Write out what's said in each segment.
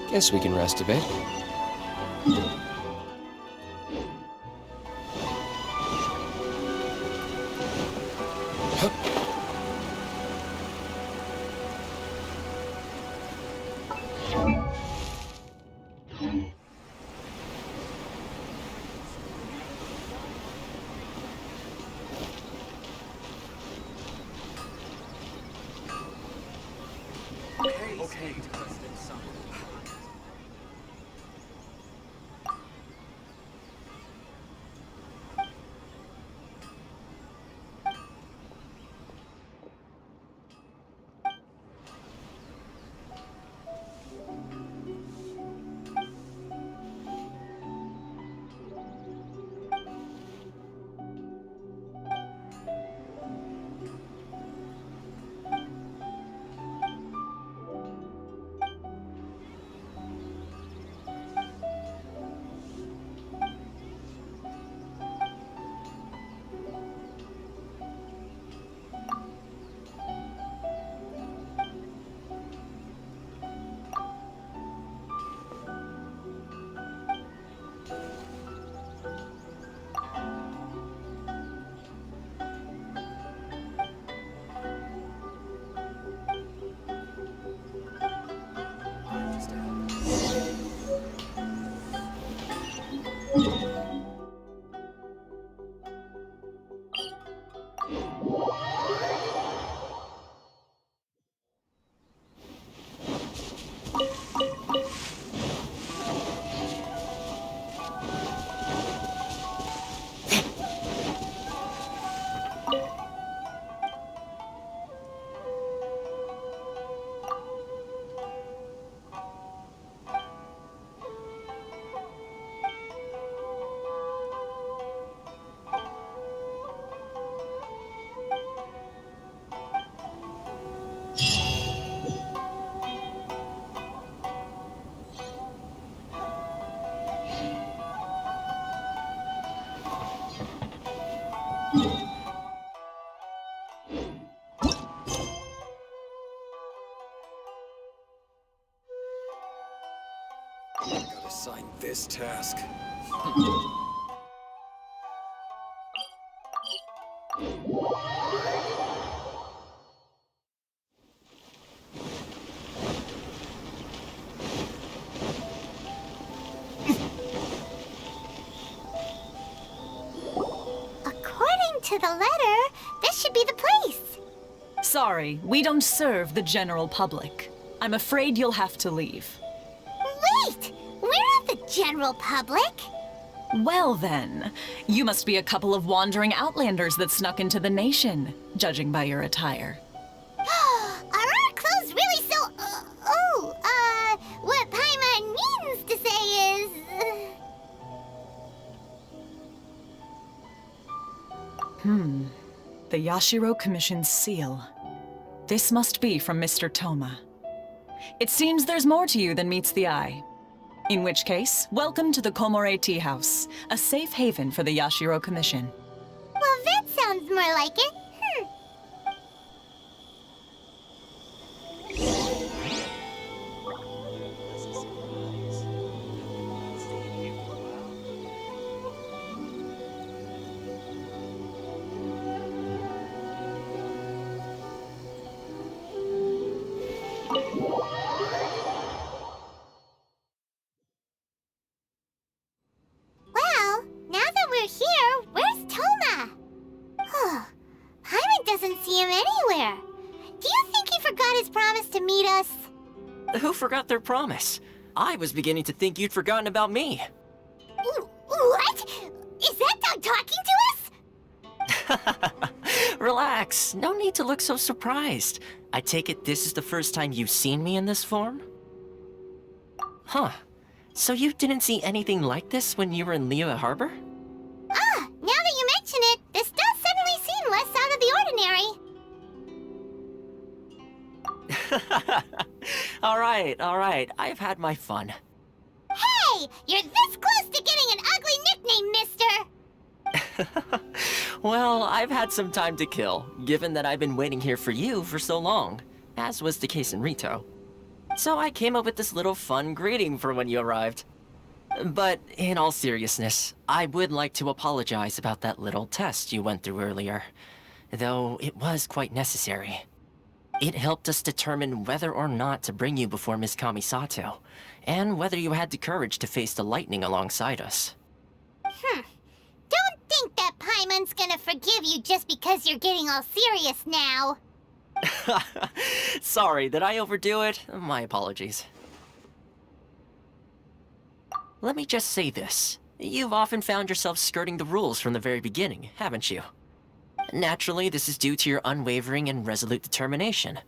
Guess we can rest a bit. Okay. Gotta sign this task. According to the letter, this should be the place. Sorry, we don't serve the general public. I'm afraid you'll have to leave. Wait! We're not the general public. Well then, you must be a couple of wandering outlanders that snuck into the nation, judging by your attire. Are our clothes really so... what Paimon means to say is... The Yashiro Commission's seal. This must be from Mr. Toma. It seems there's more to you than meets the eye. In which case, welcome to the Komore Tea House, a safe haven for the Yashiro Commission. Well, that sounds more like it. Well, now that we're here, where's Toma? Paimon doesn't see him anywhere. Do you think he forgot his promise to meet us? Who forgot their promise? I was beginning to think you'd forgotten about me. What? Is that dog talking to us? Relax, no need to look so surprised. I take it this is the first time you've seen me in this form? Huh. So you didn't see anything like this when you were in Liyue Harbor? Now that you mention it, this does suddenly seem less out of the ordinary. Alright, I've had my fun. Hey! You're this close to getting an ugly nickname, mister! Well, I've had some time to kill, given that I've been waiting here for you for so long, as was the case in Rito. So I came up with this little fun greeting for when you arrived. But in all seriousness, I would like to apologize about that little test you went through earlier, though it was quite necessary. It helped us determine whether or not to bring you before Miss Kamisato, and whether you had the courage to face the lightning alongside us. Don't think that Paimon's gonna forgive you just because you're getting all serious now. Sorry, did I overdo it? My apologies. Let me just say this. You've often found yourself skirting the rules from the very beginning, haven't you? Naturally, this is due to your unwavering and resolute determination.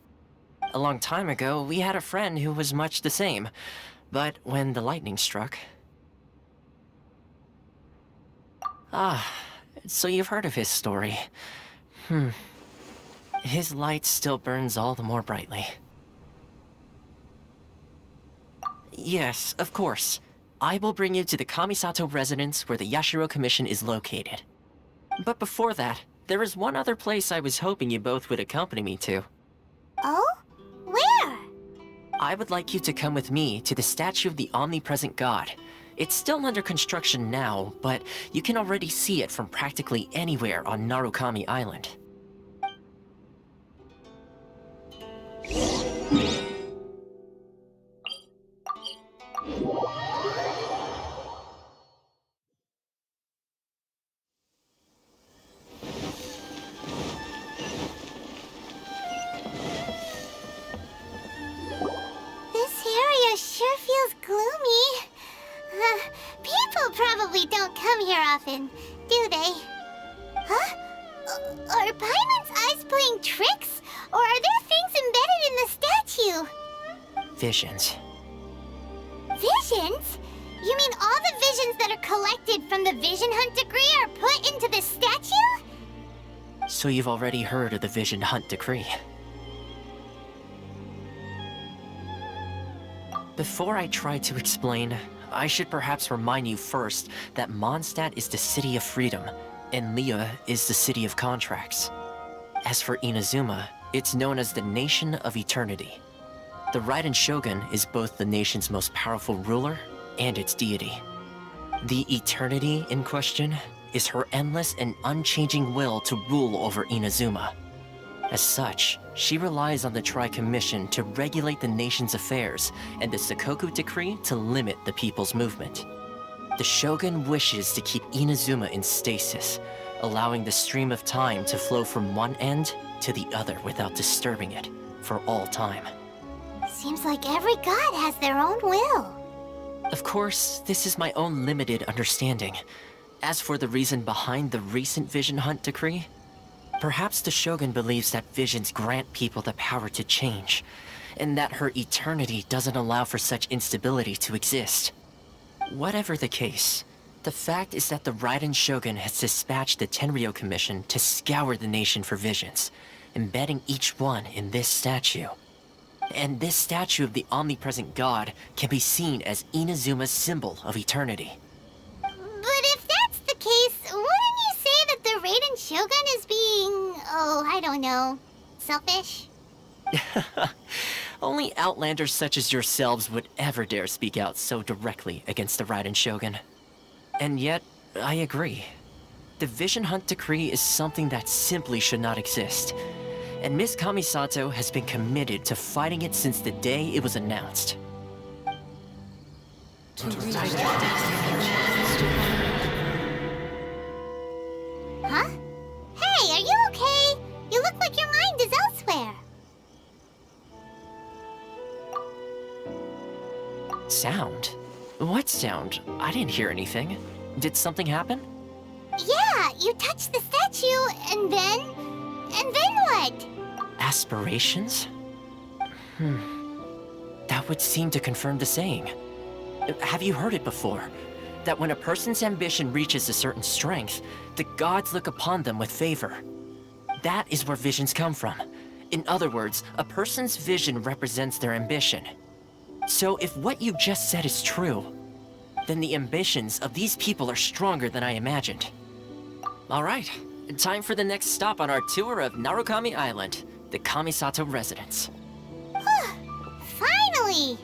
A long time ago, we had a friend who was much the same, but when the lightning struck... so you've heard of his story. His light still burns all the more brightly. Yes, of course. I will bring you to the Kamisato residence where the Yashiro Commission is located. But before that, there is one other place I was hoping you both would accompany me to. Oh? Where? I would like you to come with me to the statue of the omnipresent god. It's still under construction now, but you can already see it from practically anywhere on Narukami Island. This area sure feels gloomy. People probably don't come here often, do they? Huh? Are Paimon's eyes playing tricks? Or are there things embedded in the statue? Visions. Visions? You mean all the visions that are collected from the Vision Hunt decree are put into the statue? So you've already heard of the Vision Hunt decree. Before I try to explain, I should perhaps remind you first that Mondstadt is the city of freedom, and Liyue is the city of contracts. As for Inazuma, it's known as the Nation of Eternity. The Raiden Shogun is both the nation's most powerful ruler and its deity. The Eternity in question is her endless and unchanging will to rule over Inazuma. As such, she relies on the Tri-Commission to regulate the nation's affairs and the Sakoku Decree to limit the people's movement. The Shogun wishes to keep Inazuma in stasis, allowing the stream of time to flow from one end to the other without disturbing it for all time. Seems like every god has their own will. Of course, this is my own limited understanding. As for the reason behind the recent Vision Hunt decree, perhaps the Shogun believes that visions grant people the power to change, and that her eternity doesn't allow for such instability to exist. Whatever the case, the fact is that the Raiden Shogun has dispatched the Tenryou Commission to scour the nation for visions, embedding each one in this statue. And this statue of the omnipresent god can be seen as Inazuma's symbol of eternity. But if that's the case, wouldn't you say that the Raiden Shogun is being, I don't know, selfish? Only outlanders such as yourselves would ever dare speak out so directly against the Raiden Shogun. And yet, I agree. The Vision Hunt decree is something that simply should not exist. And Miss Kamisato has been committed to fighting it since the day it was announced. Huh? Hey, are you okay? You look like your mind is elsewhere. Sound? What sound? I didn't hear anything. Did something happen? Yeah, you touched the statue, and then what? Aspirations? That would seem to confirm the saying. Have you heard it before? That when a person's ambition reaches a certain strength, the gods look upon them with favor. That is where visions come from. In other words, a person's vision represents their ambition. So if what you just said is true, then the ambitions of these people are stronger than I imagined. Alright, time for the next stop on our tour of Narukami Island, the Kamisato residence. Finally! Finally!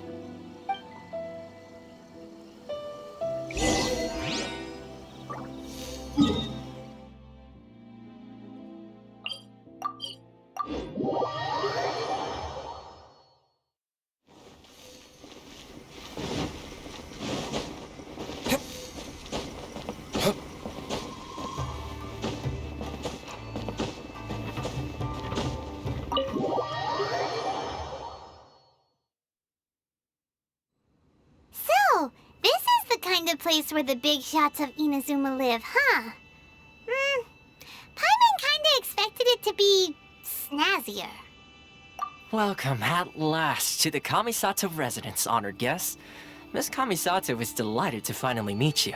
So, this is the kind of place where the big shots of Inazuma live, huh? Paimon kinda expected it to be snazzier. Welcome at last to the Kamisato residence, honored guest. Miss Kamisato is delighted to finally meet you.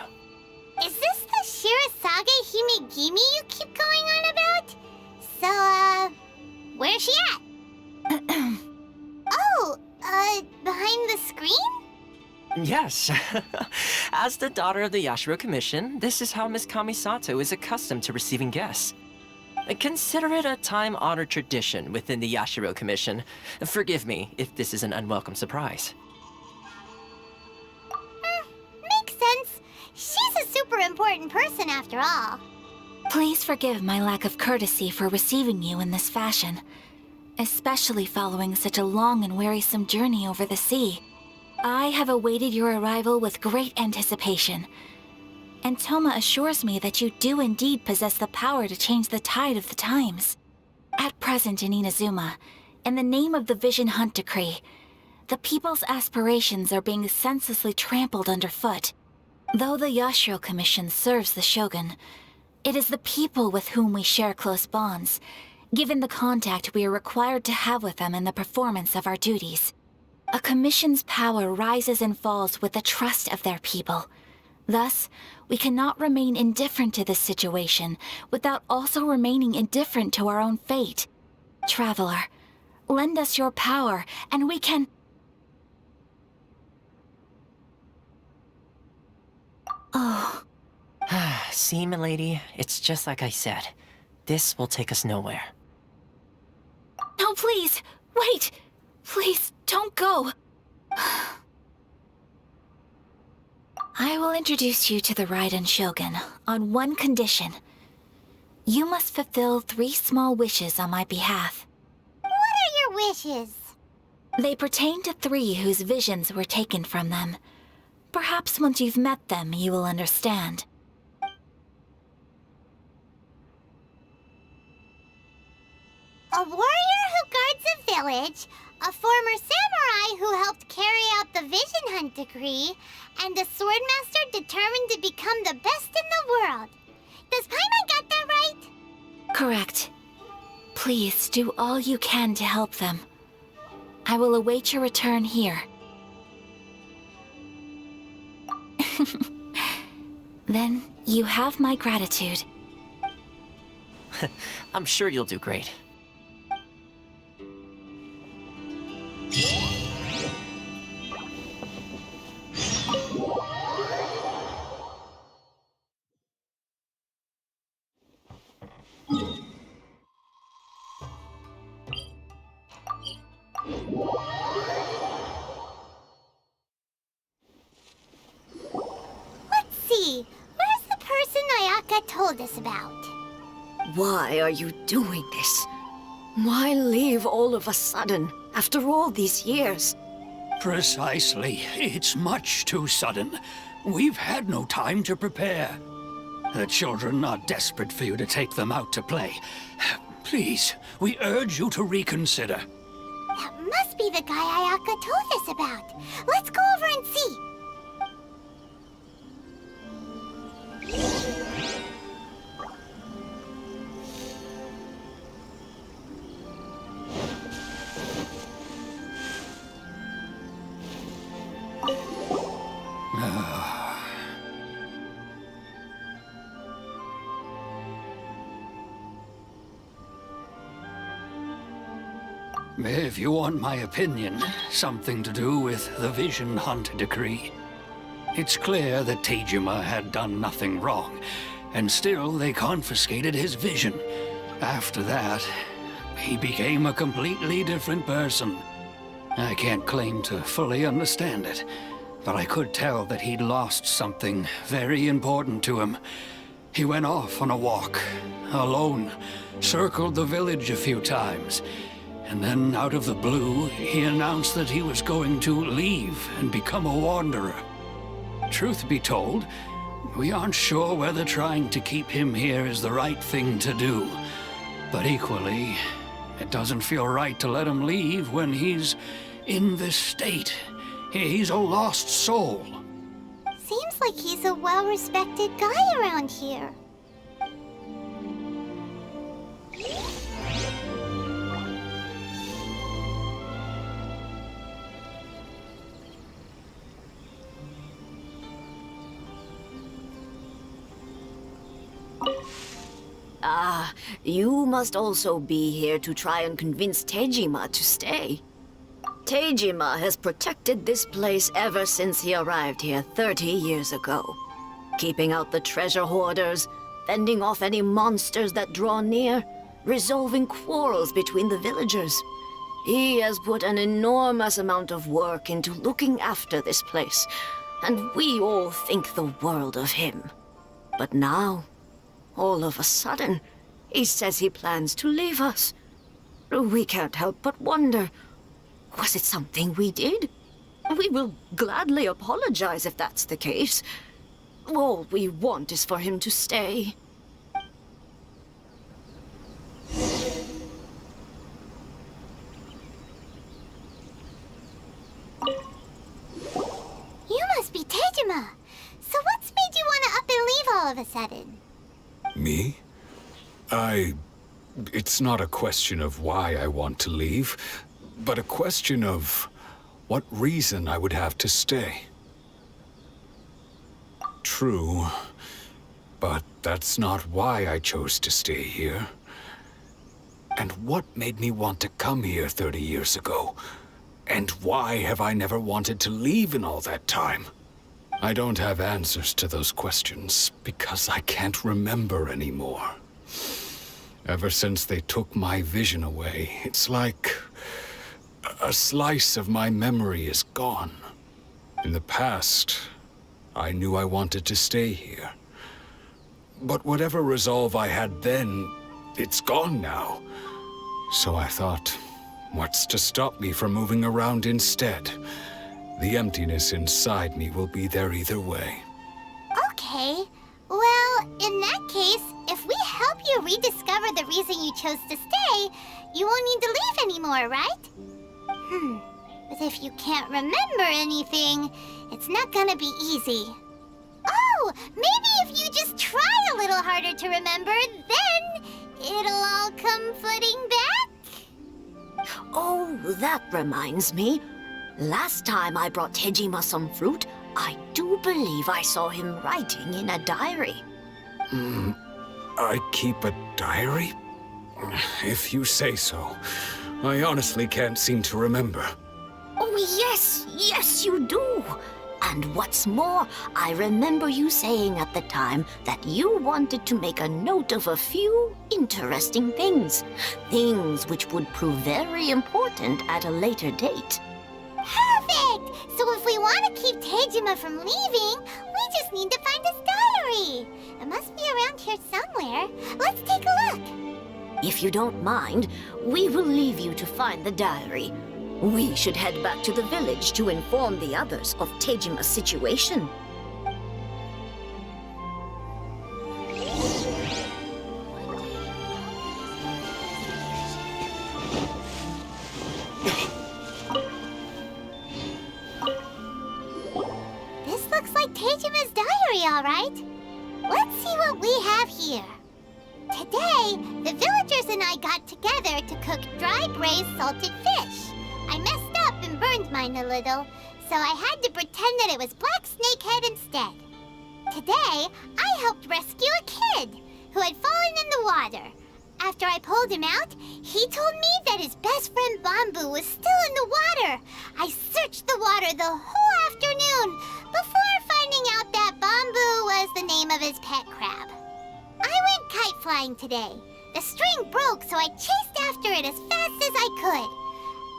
Is this the Shirasage Himegimi you keep going on about? So, where's she at? Oh, behind the screen? Yes. As the daughter of the Yashiro Commission, this is how Miss Kamisato is accustomed to receiving guests. Consider it a time-honored tradition within the Yashiro Commission. Forgive me if this is an unwelcome surprise. Makes sense. She's a super important person after all. Please forgive my lack of courtesy for receiving you in this fashion, especially following such a long and wearisome journey over the sea. I have awaited your arrival with great anticipation, and Toma assures me that you do indeed possess the power to change the tide of the times. At present in Inazuma, in the name of the Vision Hunt Decree, the people's aspirations are being senselessly trampled underfoot. Though the Yashiro Commission serves the Shogun, it is the people with whom we share close bonds, given the contact we are required to have with them in the performance of our duties. A commission's power rises and falls with the trust of their people. Thus, we cannot remain indifferent to this situation without also remaining indifferent to our own fate. Traveler, lend us your power, and we can... Oh. See, milady, it's just like I said. This will take us nowhere. No, please! Wait! Please, don't go! I will introduce you to the Raiden Shogun on one condition. You must fulfill 3 small wishes on my behalf. What are your wishes? They pertain to 3 whose visions were taken from them. Perhaps once you've met them, you will understand. A warrior who guards a village, a former samurai who helped carry out the Vision Hunt Decree, and a swordmaster determined to become the best in the world. Does Paimon get that right? Correct. Please do all you can to help them. I will await your return here. Then you have my gratitude. I'm sure you'll do great. Let's see. Where's the person Ayaka told us about? Why are you doing this? Why leave all of a sudden, after all these years? Precisely. It's much too sudden. We've had no time to prepare. The children are desperate for you to take them out to play. Please, we urge you to reconsider. That must be the guy Ayaka told us about. Let's go over and see. If you want my opinion, something to do with the Vision Hunt Decree. It's clear that Tejima had done nothing wrong, and still they confiscated his vision. After that, he became a completely different person. I can't claim to fully understand it, but I could tell that he'd lost something very important to him. He went off on a walk, alone, circled the village a few times, and then out of the blue, he announced that he was going to leave and become a wanderer. Truth be told, we aren't sure whether trying to keep him here is the right thing to do. But equally, it doesn't feel right to let him leave when he's in this state. He's a lost soul. Seems like he's a well-respected guy around here. Ah, you must also be here to try and convince Tejima to stay. Tejima has protected this place ever since he arrived here 30 years ago. Keeping out the treasure hoarders, fending off any monsters that draw near, resolving quarrels between the villagers. He has put an enormous amount of work into looking after this place, and we all think the world of him. But now, all of a sudden, he says he plans to leave us. We can't help but wonder, was it something we did? We will gladly apologize if that's the case. All we want is for him to stay. You must be Tejima. So what's made you want to up and leave all of a sudden? Me? It's not a question of why I want to leave, but a question of what reason I would have to stay. True, but that's not why I chose to stay here. And what made me want to come here 30 years ago? And why have I never wanted to leave in all that time? I don't have answers to those questions because I can't remember anymore. Ever since they took my vision away, it's like a slice of my memory is gone. In the past, I knew I wanted to stay here. But whatever resolve I had then, it's gone now. So I thought, what's to stop me from moving around instead? The emptiness inside me will be there either way. Okay. Well, in that case, if we help you rediscover the reason you chose to stay, you won't need to leave anymore, right? But if you can't remember anything, it's not gonna be easy. Oh, maybe if you just try a little harder to remember, then it'll all come flooding back? Oh, that reminds me. Last time I brought Tejima some fruit, I do believe I saw him writing in a diary. I keep a diary? If you say so. I honestly can't seem to remember. Oh, yes, you do. And what's more, I remember you saying at the time that you wanted to make a note of a few interesting things. Things which would prove very important at a later date. Perfect! So if we want to keep Tejima from leaving, we just need to find his diary. It must be around here somewhere. Let's take a look. If you don't mind, we will leave you to find the diary. We should head back to the village to inform the others of Tejima's situation. This looks like Tejima's diary, all right. Let's see what we have here. Today, the villagers and I got together to cook dry braised salted fish. I messed up and burned mine a little, so I had to pretend that it was black snakehead instead. Today, I helped rescue a kid who had fallen in the water. After I pulled him out, he told me that his best friend Bamboo was still in the water. I searched the water the whole afternoon before finding out that Bamboo was the name of his pet crab. I went kite flying today. The string broke, so I chased after it as fast as I could.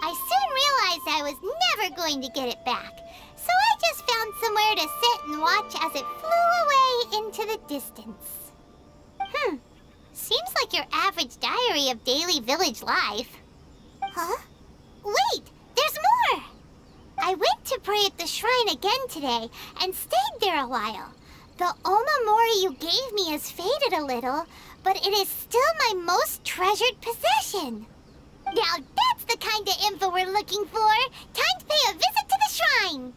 I soon realized I was never going to get it back. So I just found somewhere to sit and watch as it flew away into the distance. Seems like your average diary of daily village life. Huh? Wait, there's more! I went to pray at the shrine again today and stayed there a while. The Omamori you gave me has faded a little, but it is still my most treasured possession. Now that's the kind of info we're looking for. Time to pay a visit to the shrine.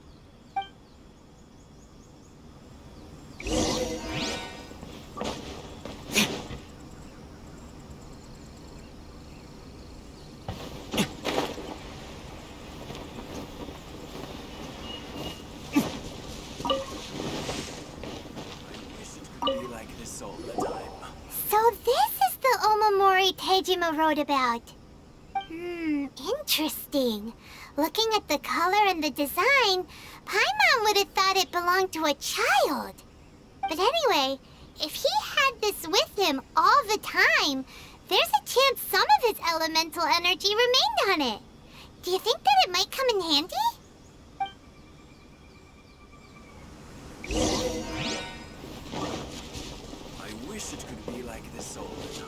Be like this all the time. So this is the Omamori Tejima wrote about. Interesting. Looking at the color and the design, Paimon would have thought it belonged to a child. But anyway, if he had this with him all the time, there's a chance some of his elemental energy remained on it. Do you think that it might come in handy? I wish it could be like this all the time.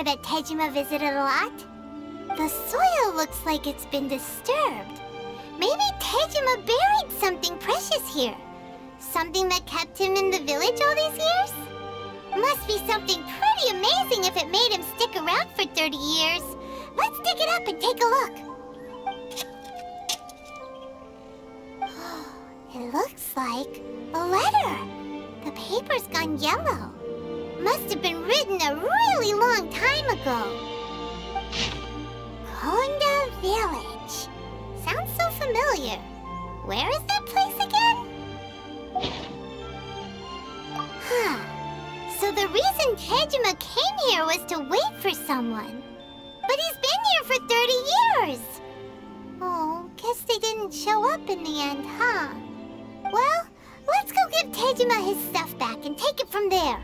That Tejima visited a lot. The soil looks like it's been disturbed. Maybe Tejima buried something precious here. Something that kept him in the village all these years? Must be something pretty amazing if it made him stick around for 30 years. Let's dig it up and take a look. It looks like a letter. The paper's gone yellow. Must have been written a really long time ago. Konda Village. Sounds so familiar. Where is that place again? So the reason Tejima came here was to wait for someone. But he's been here for 30 years. Oh, guess they didn't show up in the end, huh? Well, let's go give Tejima his stuff back and take it from there.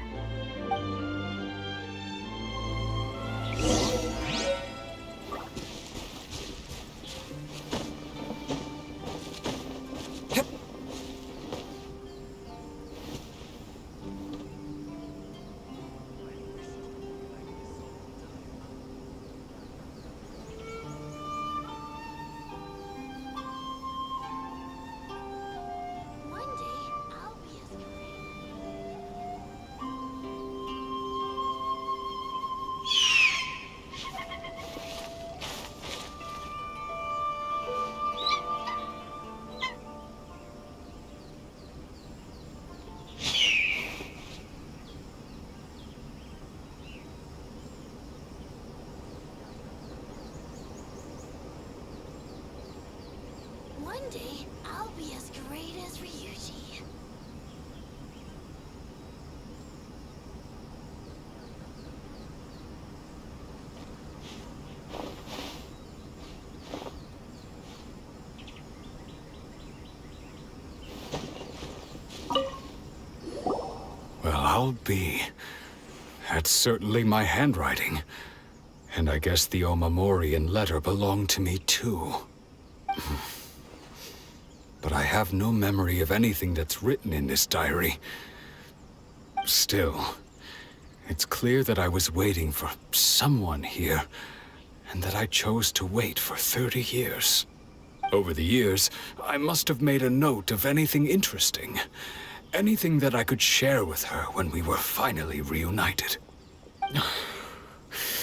One day, I'll be as great as Ryuji. Well, I'll be. That's certainly my handwriting. And I guess the Omamorian letter belonged to me too. But I have no memory of anything that's written in this diary. Still, it's clear that I was waiting for someone here, and that I chose to wait for 30 years. Over the years, I must have made a note of anything interesting. Anything that I could share with her when we were finally reunited.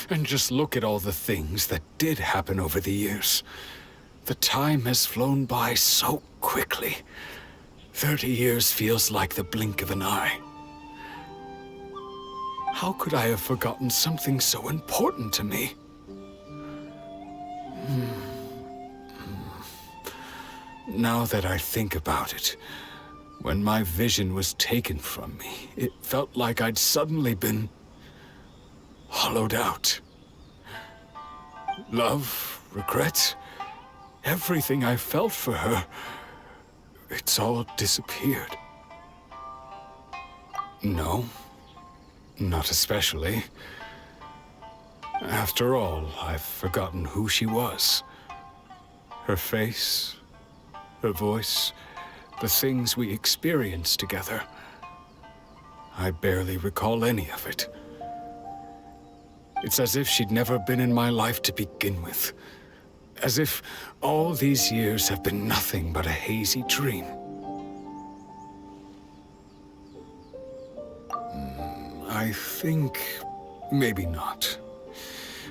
And just look at all the things that did happen over the years. The time has flown by so quickly. 30 years feels like the blink of an eye. How could I have forgotten something so important to me? Now that I think about it, when my vision was taken from me, it felt like I'd suddenly been hollowed out. Love, regret, everything I felt for her, it's all disappeared. No, not especially. After all, I've forgotten who she was. Her face, her voice, the things we experienced together. I barely recall any of it. It's as if she'd never been in my life to begin with. As if all these years have been nothing but a hazy dream. I think maybe not.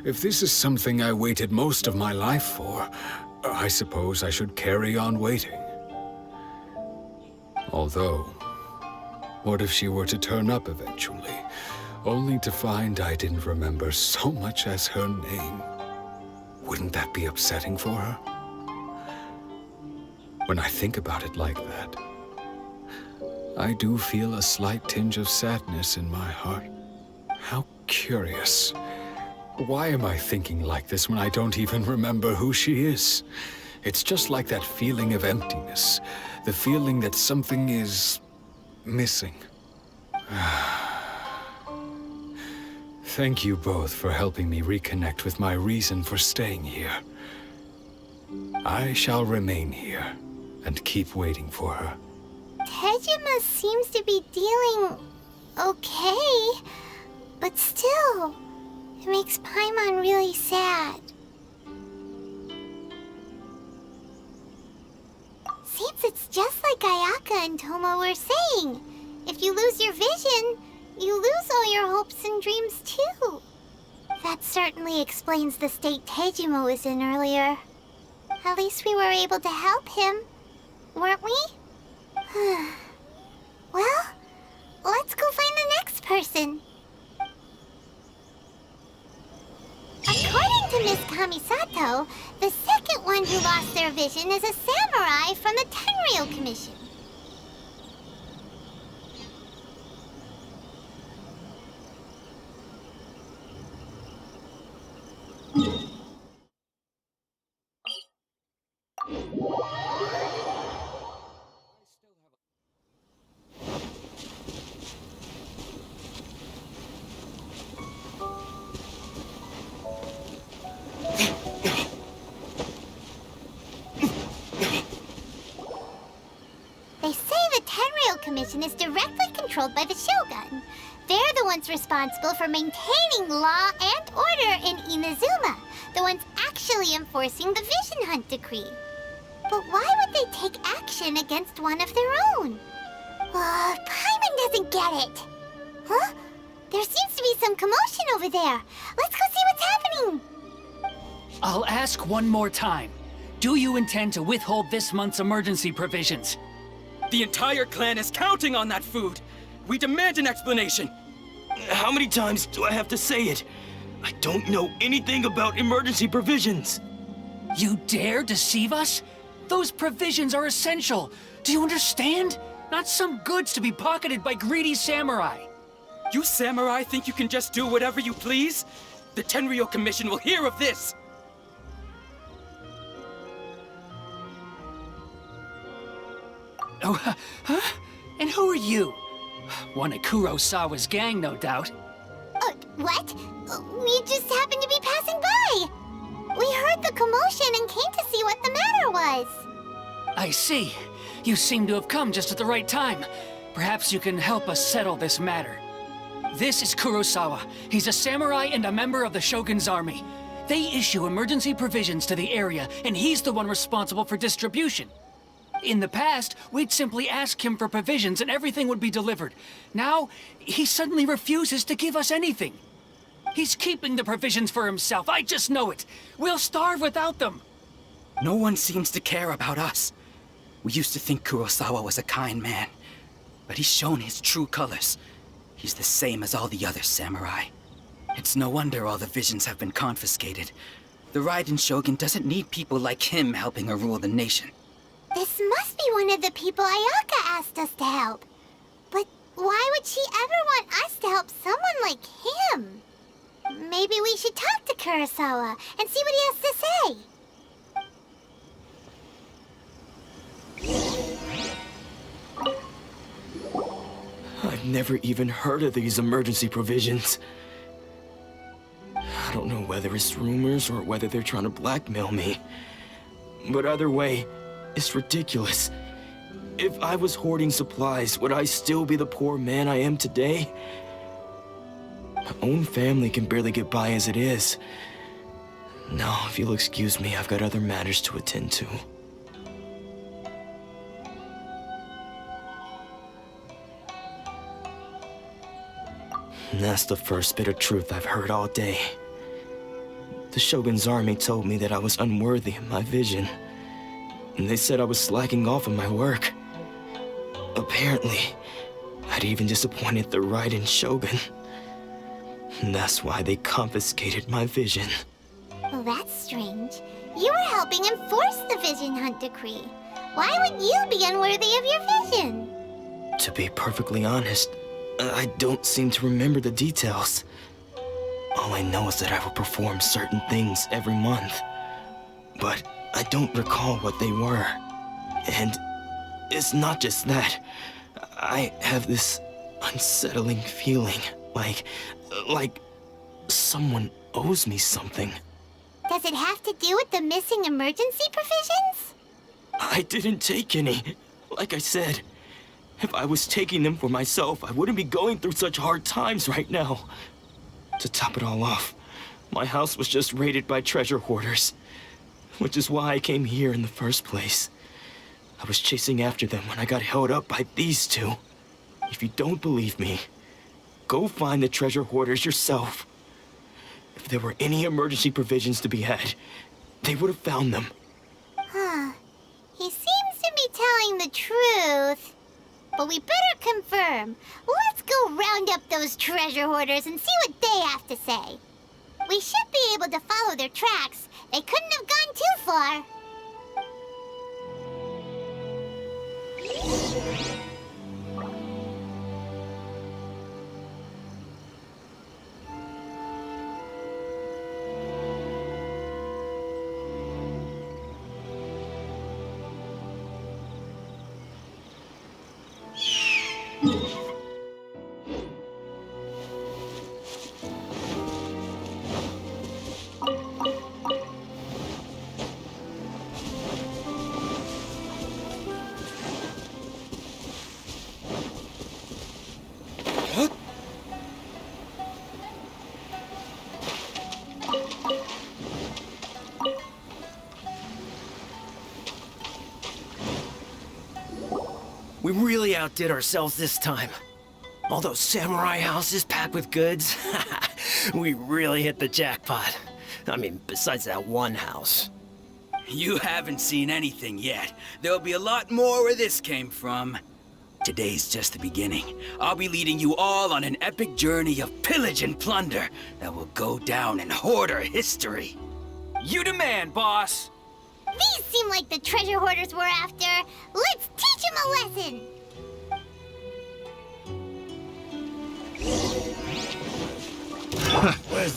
If this is something I waited most of my life for, I suppose I should carry on waiting. Although, what if she were to turn up eventually, only to find I didn't remember so much as her name? Wouldn't that be upsetting for her? When I think about it like that, I do feel a slight tinge of sadness in my heart. How curious. Why am I thinking like this when I don't even remember who she is? It's just like that feeling of emptiness, the feeling that something is missing. Thank you both for helping me reconnect with my reason for staying here. I shall remain here and keep waiting for her. Tejima seems to be dealing okay, but still, it makes Paimon really sad. Seems it's just like Ayaka and Toma were saying. If you lose your vision, you lose all your hopes and dreams too. That certainly explains the state Tejima was in earlier. At least we were able to help him, weren't we? Well, let's go find the next person. According to Miss Kamisato, the second one who lost their vision is a samurai from the Tenryou Commission. They say the Tenryou Commission is directly controlled by the Shogun. They're the ones responsible for maintaining law and order in Inazuma, the ones actually enforcing the Vision Hunt Decree. But why would they take action against one of their own? Paimon doesn't get it. Huh? There seems to be some commotion over there. Let's go see what's happening. I'll ask one more time. Do you intend to withhold this month's emergency provisions? The entire clan is counting on that food. We demand an explanation. How many times do I have to say it? I don't know anything about emergency provisions. You dare deceive us? Those provisions are essential. Do you understand? Not some goods to be pocketed by greedy samurai. You samurai think you can just do whatever you please? The Tenryou Commission will hear of this. Oh, huh? And who are you? One of Kurosawa's gang, no doubt. What? We just happened to be passing by. We heard the commotion and came to see what the matter was. I see. You seem to have come just at the right time. Perhaps you can help us settle this matter. This is Kurosawa. He's a samurai and a member of the Shogun's army. They issue emergency provisions to the area, and he's the one responsible for distribution. In the past, we'd simply ask him for provisions and everything would be delivered. Now, he suddenly refuses to give us anything. He's keeping the provisions for himself, I just know it. We'll starve without them. No one seems to care about us. We used to think Kurosawa was a kind man, but he's shown his true colors. He's the same as all the other samurai. It's no wonder all the visions have been confiscated. The Raiden Shogun doesn't need people like him helping her rule the nation. This must be one of the people Ayaka asked us to help. But why would she ever want us to help someone like him? Maybe we should talk to Kurosawa and see what he has to say. I've never even heard of these emergency provisions. I don't know whether it's rumors or whether they're trying to blackmail me. But either way, it's ridiculous. If I was hoarding supplies, would I still be the poor man I am today? My own family can barely get by as it is. Now, if you'll excuse me, I've got other matters to attend to. And that's the first bit of truth I've heard all day. The Shogun's army told me that I was unworthy of my vision. And they said I was slacking off on my work. Apparently, I'd even disappointed the Raiden Shogun. And that's why they confiscated my vision. Well, that's strange. You were helping enforce the Vision Hunt decree. Why would you be unworthy of your vision? To be perfectly honest, I don't seem to remember the details. All I know is that I will perform certain things every month. But I don't recall what they were. And it's not just that. I have this unsettling feeling, like someone owes me something. Does it have to do with the missing emergency provisions? I didn't take any. Like I said, if I was taking them for myself, I wouldn't be going through such hard times right now. To top it all off, my house was just raided by treasure hoarders, which is why I came here in the first place. I was chasing after them when I got held up by these two. If you don't believe me, go find the treasure hoarders yourself. If there were any emergency provisions to be had, they would have found them. Huh. He seems to be telling the truth. But we better confirm. Let's go round up those treasure hoarders and see what they have to say. We should be able to follow their tracks. They couldn't have gone too far. We really outdid ourselves this time. All those samurai houses packed with goods. We really hit the jackpot. I mean, besides that one house. You haven't seen anything yet. There'll be a lot more where this came from. Today's just the beginning. I'll be leading you all on an epic journey of pillage and plunder that will go down in hoarder history. You the man, boss! These seem like the treasure hoarders we're after. Let's teach them a lesson!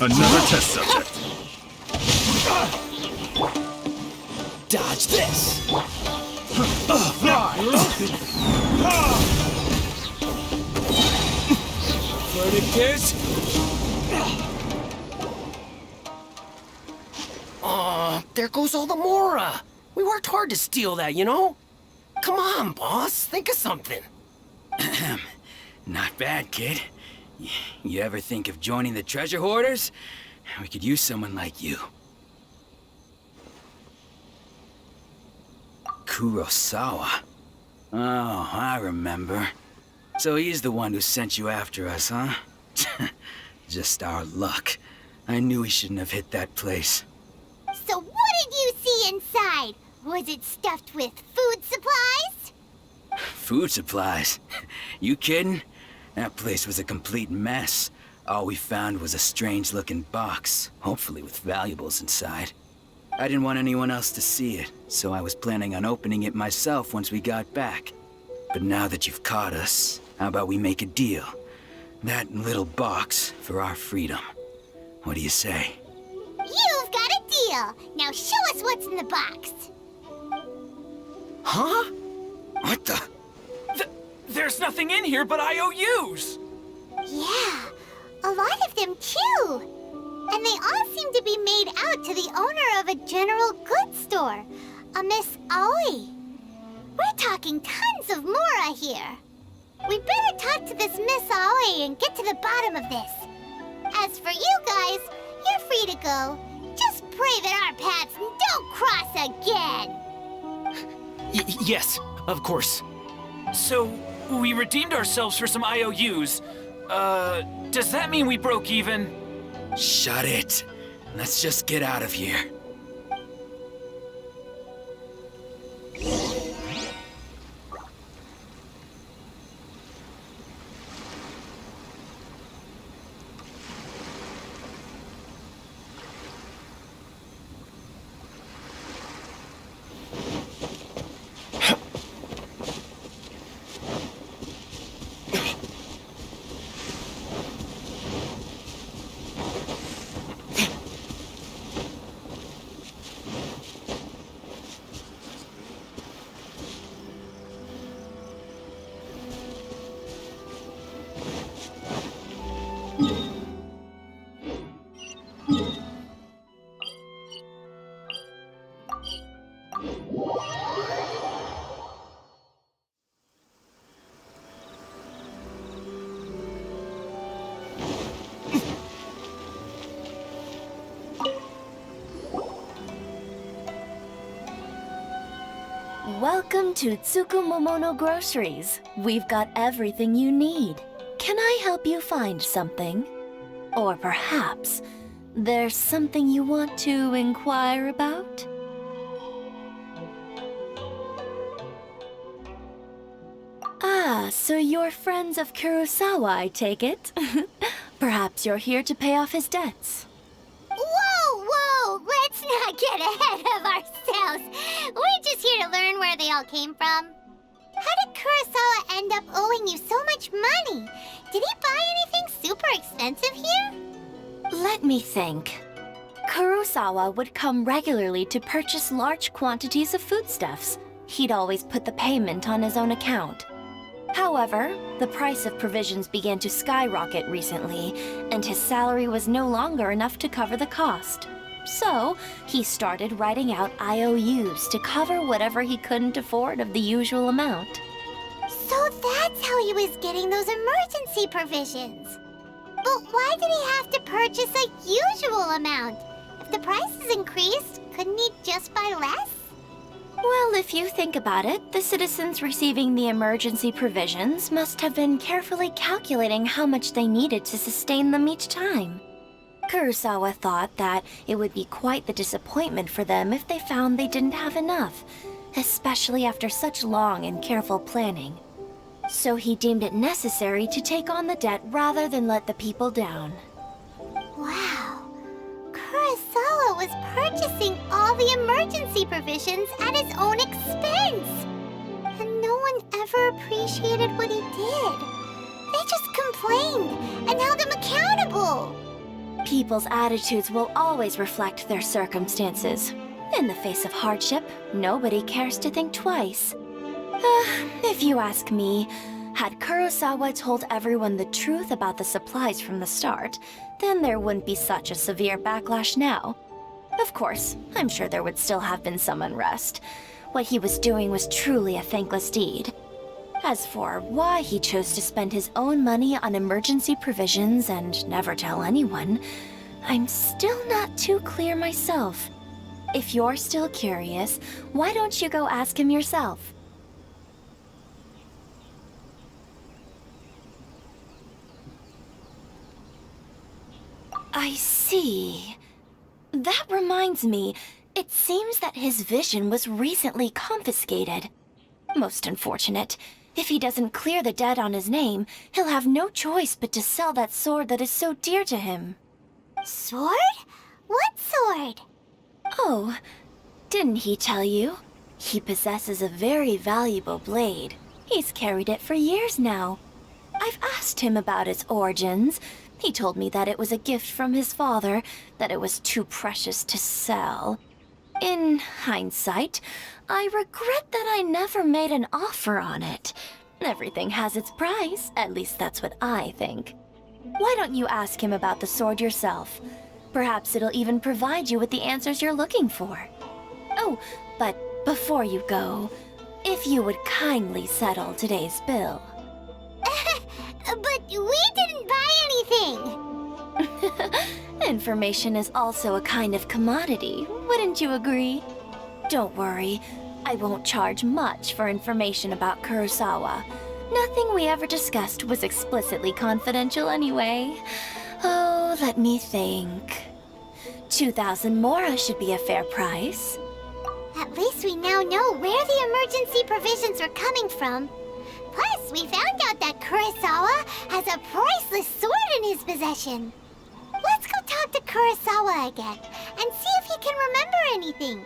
Another test subject. Dodge this! Verticus? There goes all the Mora. We worked hard to steal that, you know? Come on, boss. Think of something. Not bad, kid. You ever think of joining the treasure hoarders? We could use someone like you. Kurosawa. Oh, I remember. So he's the one who sent you after us, huh? Just our luck. I knew we shouldn't have hit that place. So what did you see inside? Was it stuffed with food supplies? Food supplies? You kidding? That place was a complete mess. All we found was a strange-looking box, hopefully with valuables inside. I didn't want anyone else to see it, so I was planning on opening it myself once we got back. But now that you've caught us, how about we make a deal? That little box for our freedom. What do you say? You've got a deal! Now show us what's in the box! Huh? What the? There's nothing in here but IOUs! Yeah, a lot of them too! And they all seem to be made out to the owner of a general goods store, a Miss Aoi. We're talking tons of Mora here. We better talk to this Miss Aoi and get to the bottom of this. As for you guys, you're free to go. Just pray that our paths don't cross again. Yes, of course. So, we redeemed ourselves for some IOUs. Does that mean we broke even? Shut it. Let's just get out of here. Welcome to Tsukumomono Groceries. We've got everything you need. Can I help you find something? Or perhaps there's something you want to inquire about? Ah, so you're friends of Kurosawa, I take it? Perhaps you're here to pay off his debts. Whoa, whoa! Let's not get ahead of ourselves. We're just here to learn where they all came from. How did Kurosawa end up owing you so much money? Did he buy anything super expensive here? Let me think. Kurosawa would come regularly to purchase large quantities of foodstuffs. He'd always put the payment on his own account. However, the price of provisions began to skyrocket recently, and his salary was no longer enough to cover the cost. So, he started writing out IOUs to cover whatever he couldn't afford of the usual amount. So that's how he was getting those emergency provisions. But why did he have to purchase a usual amount? If the prices increased, couldn't he just buy less? Well, if you think about it, the citizens receiving the emergency provisions must have been carefully calculating how much they needed to sustain them each time. Kurosawa thought that it would be quite the disappointment for them if they found they didn't have enough, especially after such long and careful planning. So he deemed it necessary to take on the debt rather than let the people down. Wow. Kurosawa was purchasing all the emergency provisions at his own expense. And no one ever appreciated what he did. They just complained and held him accountable. People's attitudes will always reflect their circumstances. In the face of hardship, nobody cares to think twice. If you ask me, had Kurosawa told everyone the truth about the supplies from the start, then there wouldn't be such a severe backlash now. Of course, I'm sure there would still have been some unrest. What he was doing was truly a thankless deed. As for why he chose to spend his own money on emergency provisions and never tell anyone, I'm still not too clear myself. If you're still curious, why don't you go ask him yourself? I see. That reminds me, it seems that his vision was recently confiscated. Most unfortunate. If he doesn't clear the debt on his name, he'll have no choice but to sell that sword that is so dear to him. Sword? What sword? Oh, didn't he tell you? He possesses a very valuable blade. He's carried it for years now. I've asked him about its origins. He told me that it was a gift from his father, that it was too precious to sell. In hindsight, I regret that I never made an offer on it. Everything has its price, at least that's what I think. Why don't you ask him about the sword yourself? Perhaps it'll even provide you with the answers you're looking for. Oh, but before you go, if you would kindly settle today's bill. But we didn't buy anything! Information is also a kind of commodity, wouldn't you agree? Don't worry, I won't charge much for information about Kurosawa. Nothing we ever discussed was explicitly confidential anyway. Oh, let me think. 2,000 mora should be a fair price. At least we now know where the emergency provisions were coming from. Plus, we found out that Kurosawa has a priceless sword in his possession. Let's go talk to Kurosawa again and see if he can remember anything.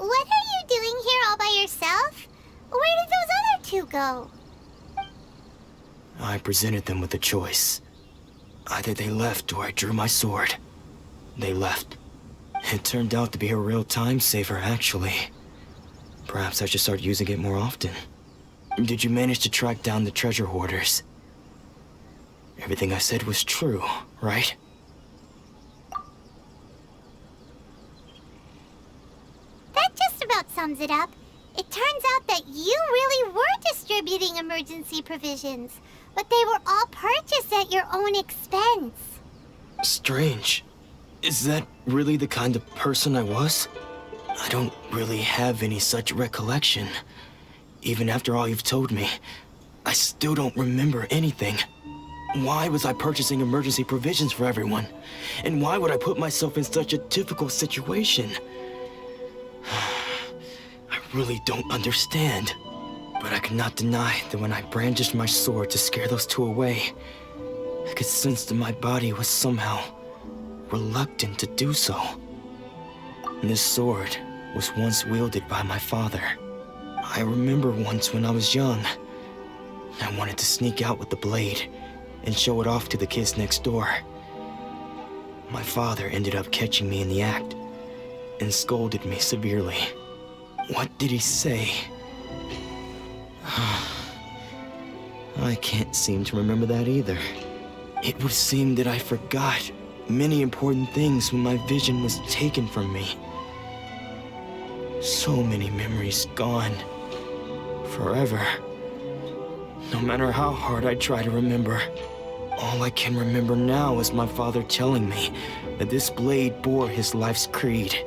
What are you doing here all by yourself? Where did those other two go? I presented them with a choice. Either they left or I drew my sword. They left. It turned out to be a real time saver, actually. Perhaps I should start using it more often. Did you manage to track down the treasure hoarders? Everything I said was true, right? That just about sums it up. It turns out that you really were distributing emergency provisions, but they were all purchased at your own expense. Strange. Is that really the kind of person I was? I don't really have any such recollection. Even after all you've told me, I still don't remember anything. Why was I purchasing emergency provisions for everyone? And why would I put myself in such a difficult situation? I really don't understand. But I cannot deny that when I brandished my sword to scare those two away, I could sense that my body was somehow reluctant to do so. This sword was once wielded by my father. I remember once when I was young, I wanted to sneak out with the blade and show it off to the kids next door. My father ended up catching me in the act and scolded me severely. What did he say? I can't seem to remember that either. It would seem that I forgot many important things when my vision was taken from me. So many memories gone. Forever. No matter how hard I try to remember, all I can remember now is my father telling me that this blade bore his life's creed.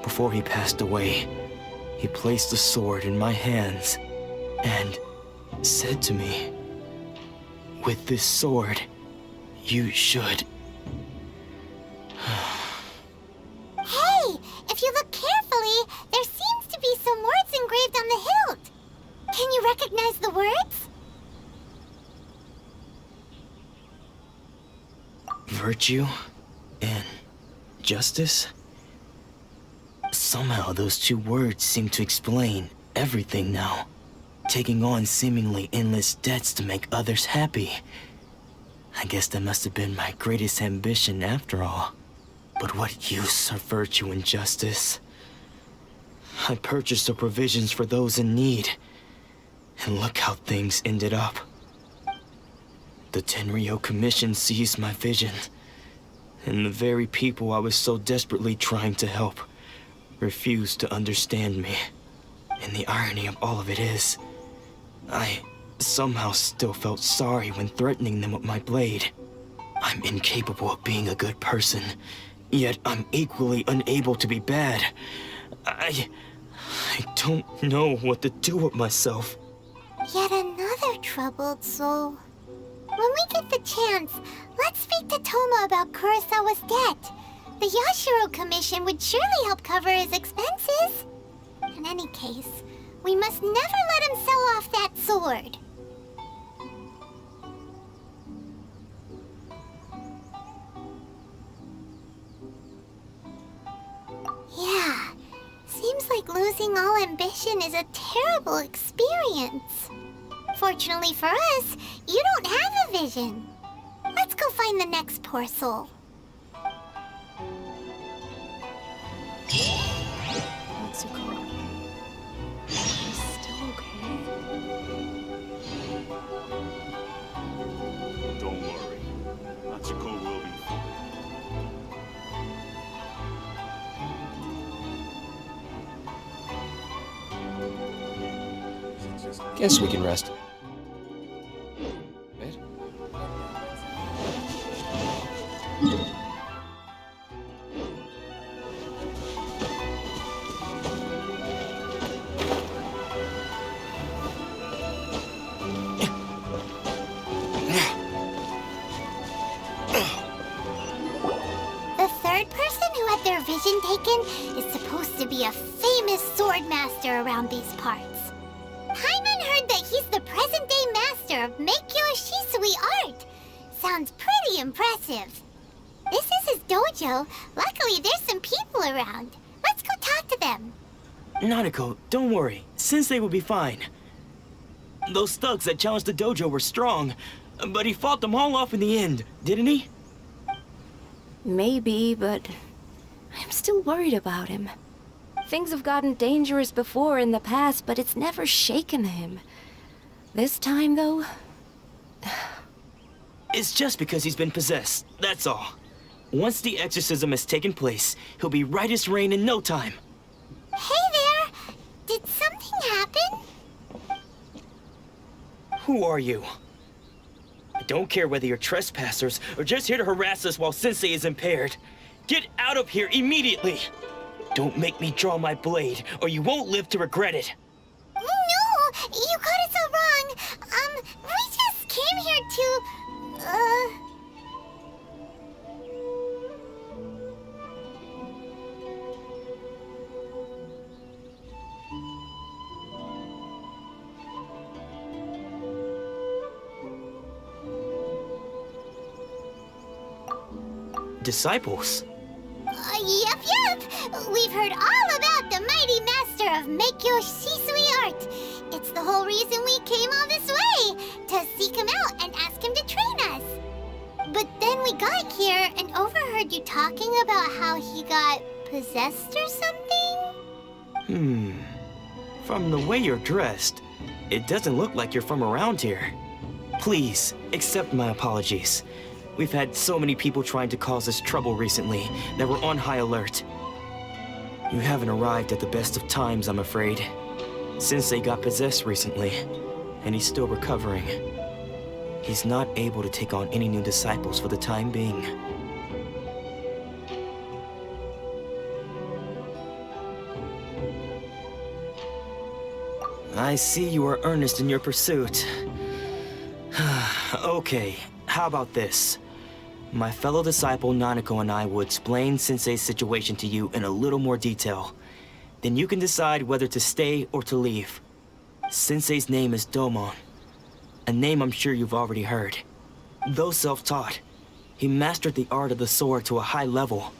Before he passed away, he placed the sword in my hands and said to me, "With this sword, you should..." Hey, if you look carefully, there seems to be some words engraved on the hilt. Can you recognize the words? Virtue and justice? Somehow those two words seem to explain everything now. Taking on seemingly endless debts to make others happy. I guess that must have been my greatest ambition after all. But what use of virtue and justice? I purchased the provisions for those in need. And look how things ended up. The Tenryo Commission seized my vision. And the very people I was so desperately trying to help refused to understand me. And the irony of all of it is, I somehow still felt sorry when threatening them with my blade. I'm incapable of being a good person, yet I'm equally unable to be bad. I don't know what to do with myself. Yet another troubled soul. When we get the chance, let's speak to Toma about Kurosawa's debt. The Yashiro Commission would surely help cover his expenses. In any case, we must never let him sell off that sword. Yeah, seems like losing all ambition is a terrible experience. Fortunately for us, you don't have a vision. Let's go find the next poor soul. Natsuko. He's still okay? Don't worry. Natsuko will be fine. Guess we can rest. Bit. The third person who had their vision taken is supposed to be a famous sword master around these parts. Paimon heard that he's the present-day master of Meikyo Shisui art. Sounds pretty impressive. This is his dojo. Luckily, there's some people around. Let's go talk to them. Nanako, don't worry. Sensei will be fine. Those thugs that challenged the dojo were strong, but he fought them all off in the end, didn't he? Maybe, but I'm still worried about him. Things have gotten dangerous before in the past, but it's never shaken him. This time, though... It's just because he's been possessed, that's all. Once the exorcism has taken place, he'll be right as rain in no time. Hey there! Did something happen? Who are you? I don't care whether you're trespassers or just here to harass us while Sensei is impaired. Get out of here immediately! Don't make me draw my blade, or you won't live to regret it. No! You got it so wrong. We just came here to... Disciples? Yep. We've heard all about the mighty master of Meikyo Shisui art. It's the whole reason we came all this way, to seek him out and ask him to train us. But then we got here and overheard you talking about how he got possessed or something? From the way you're dressed, it doesn't look like you're from around here. Please, accept my apologies. We've had so many people trying to cause us trouble recently that we're on high alert. You haven't arrived at the best of times, I'm afraid. Sensei got possessed recently, and he's still recovering. He's not able to take on any new disciples for the time being. I see you are earnest in your pursuit. Okay, how about this? My fellow disciple Nanako and I will explain Sensei's situation to you in a little more detail. Then you can decide whether to stay or to leave. Sensei's name is Domon, a name I'm sure you've already heard. Though self-taught, he mastered the art of the sword to a high level.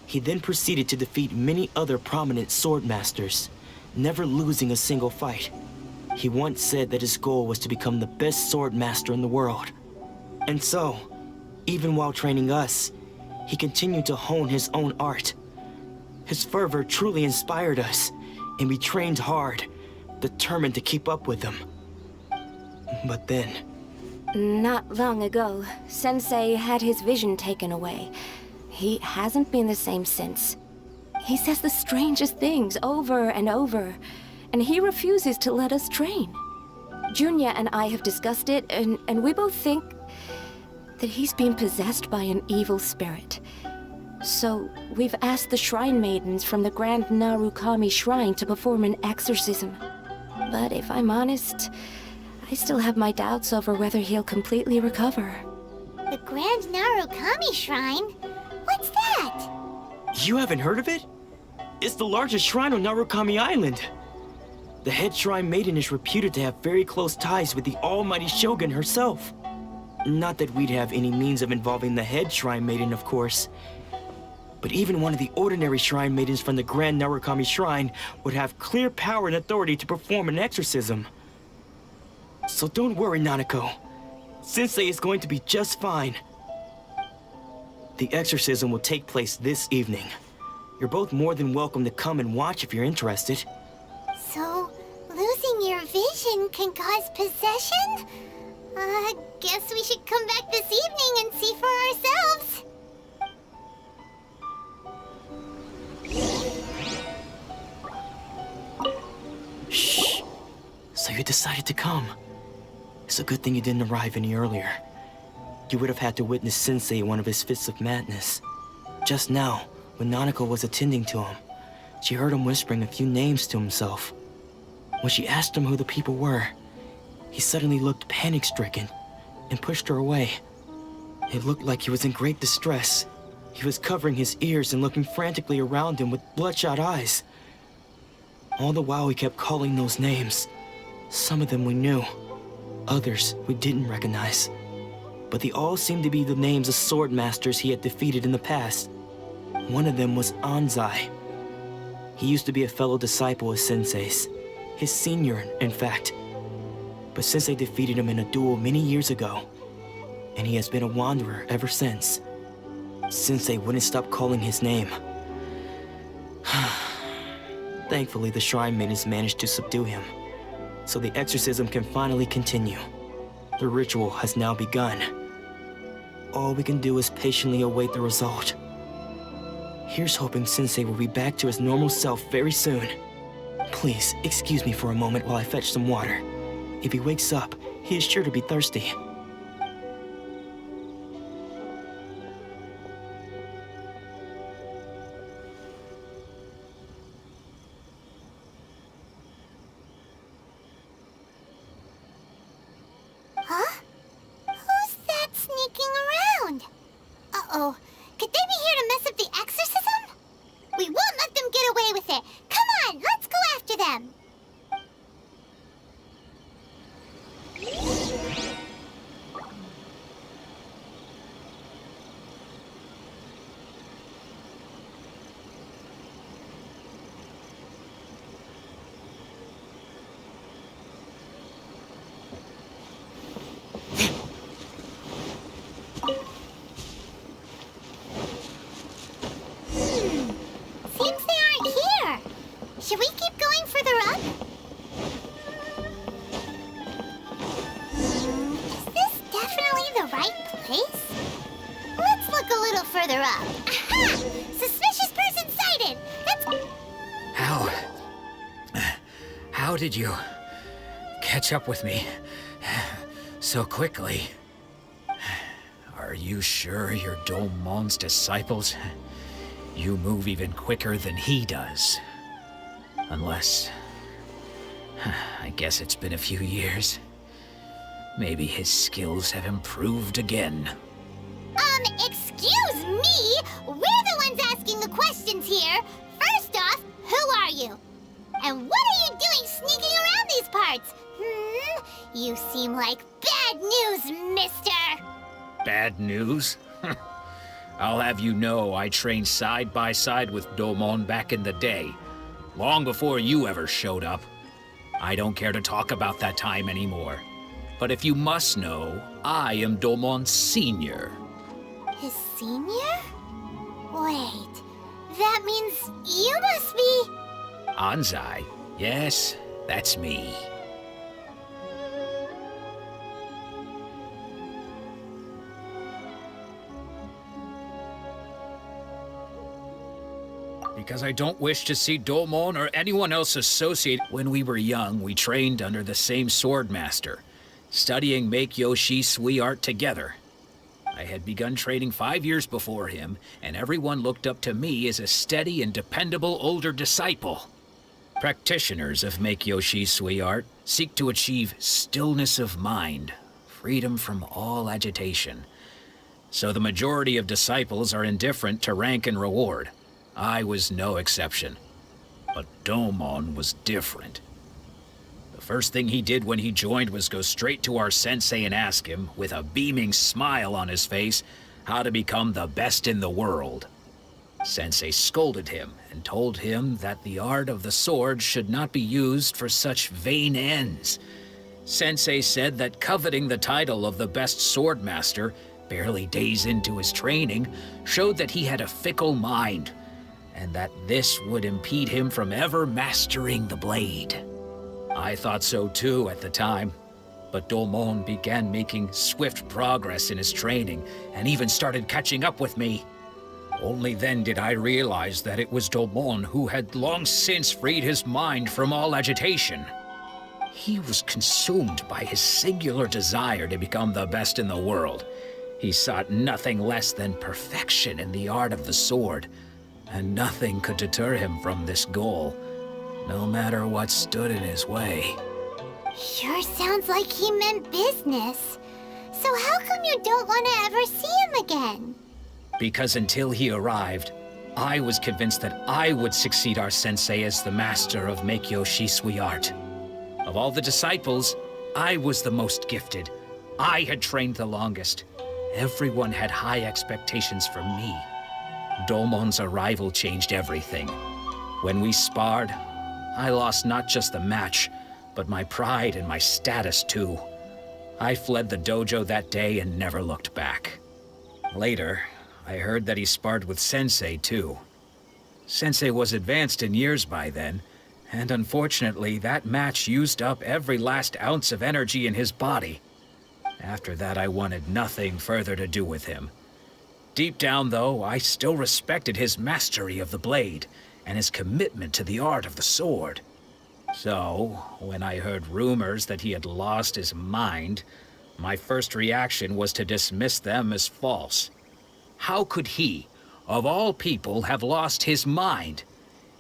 He then proceeded to defeat many other prominent sword masters, never losing a single fight. He once said that his goal was to become the best sword master in the world. And so, even while training us, he continued to hone his own art. His fervor truly inspired us, and we trained hard, determined to keep up with him. But then... Not long ago, Sensei had his vision taken away. He hasn't been the same since. He says the strangest things over and over, and he refuses to let us train. Junya and I have discussed it, and we both think that he's been possessed by an evil spirit. So, we've asked the Shrine Maidens from the Grand Narukami Shrine to perform an exorcism. But if I'm honest, I still have my doubts over whether he'll completely recover. The Grand Narukami Shrine? What's that? You haven't heard of it? It's the largest shrine on Narukami Island. The head shrine maiden is reputed to have very close ties with the almighty Shogun herself. Not that we'd have any means of involving the head shrine maiden, of course. But even one of the ordinary shrine maidens from the Grand Narukami Shrine would have clear power and authority to perform an exorcism. So don't worry, Nanako. Sensei is going to be just fine. The exorcism will take place this evening. You're both more than welcome to come and watch if you're interested. So, losing your vision can cause possession? Guess we should come back this evening and see for ourselves. Shh. So you decided to come. It's a good thing you didn't arrive any earlier. You would have had to witness Sensei in one of his fits of madness. Just now, when Nanako was attending to him, she heard him whispering a few names to himself. When she asked him who the people were, he suddenly looked panic-stricken and pushed her away. It looked like he was in great distress. He was covering his ears and looking frantically around him with bloodshot eyes. All the while he kept calling those names. Some of them we knew, others we didn't recognize. But they all seemed to be the names of sword masters he had defeated in the past. One of them was Anzai. He used to be a fellow disciple of Sensei's, his senior, in fact. But Sensei defeated him in a duel many years ago, and he has been a wanderer ever since. Sensei wouldn't stop calling his name. Thankfully, the Shrine Maidens managed to subdue him, so the exorcism can finally continue. The ritual has now begun. All we can do is patiently await the result. Here's hoping Sensei will be back to his normal self very soon. Please, excuse me for a moment while I fetch some water. If he wakes up, he is sure to be thirsty. Huh? Who's that sneaking around? Uh-oh. Could they be here to mess up the exorcism? We won't let them get away with it. Come on, let's go after them. Seems they aren't here. Should we keep going further up? Is this definitely the right place? Let's look a little further up. Aha! Suspicious person sighted! How did you catch up with me so quickly? Are you sure you're Domon's disciples? You move even quicker than he does. Unless... I guess it's been a few years. Maybe his skills have improved again. Excuse me? We're the ones asking the questions here. First off, who are you? And what are you doing sneaking around these parts? You seem like bad news, mister. Bad news? I'll have you know I trained side by side with Domon back in the day, long before you ever showed up. I don't care to talk about that time anymore. But if you must know, I am Domon Sr. His senior? Wait, that means you must be... Anzai? Yes, that's me. Because I don't wish to see Domon or anyone else associated. When we were young, we trained under the same swordmaster, studying Make-Yoshi Sui art together. I had begun training 5 years before him, and everyone looked up to me as a steady and dependable older disciple. Practitioners of Make-Yoshi Sui art seek to achieve stillness of mind, freedom from all agitation. So the majority of disciples are indifferent to rank and reward. I was no exception. But Domon was different. The first thing he did when he joined was go straight to our sensei and ask him, with a beaming smile on his face, how to become the best in the world. Sensei scolded him and told him that the art of the sword should not be used for such vain ends. Sensei said that coveting the title of the best swordmaster, barely days into his training, showed that he had a fickle mind, and that this would impede him from ever mastering the blade. I thought so too at the time, but Domon began making swift progress in his training and even started catching up with me. Only then did I realize that it was Domon who had long since freed his mind from all agitation. He was consumed by his singular desire to become the best in the world. He sought nothing less than perfection in the art of the sword, and nothing could deter him from this goal, no matter what stood in his way. Sure sounds like he meant business. So how come you don't want to ever see him again? Because until he arrived, I was convinced that I would succeed our sensei as the master of Make-Yoshi Sui art. Of all the disciples, I was the most gifted. I had trained the longest. Everyone had high expectations from me. Domon's arrival changed everything. When we sparred, I lost not just the match, but my pride and my status too. I fled the dojo that day and never looked back. Later, I heard that he sparred with Sensei too. Sensei was advanced in years by then, and unfortunately that match used up every last ounce of energy in his body. After that, I wanted nothing further to do with him. Deep down, though, I still respected his mastery of the blade and his commitment to the art of the sword. So, when I heard rumors that he had lost his mind, my first reaction was to dismiss them as false. How could he, of all people, have lost his mind?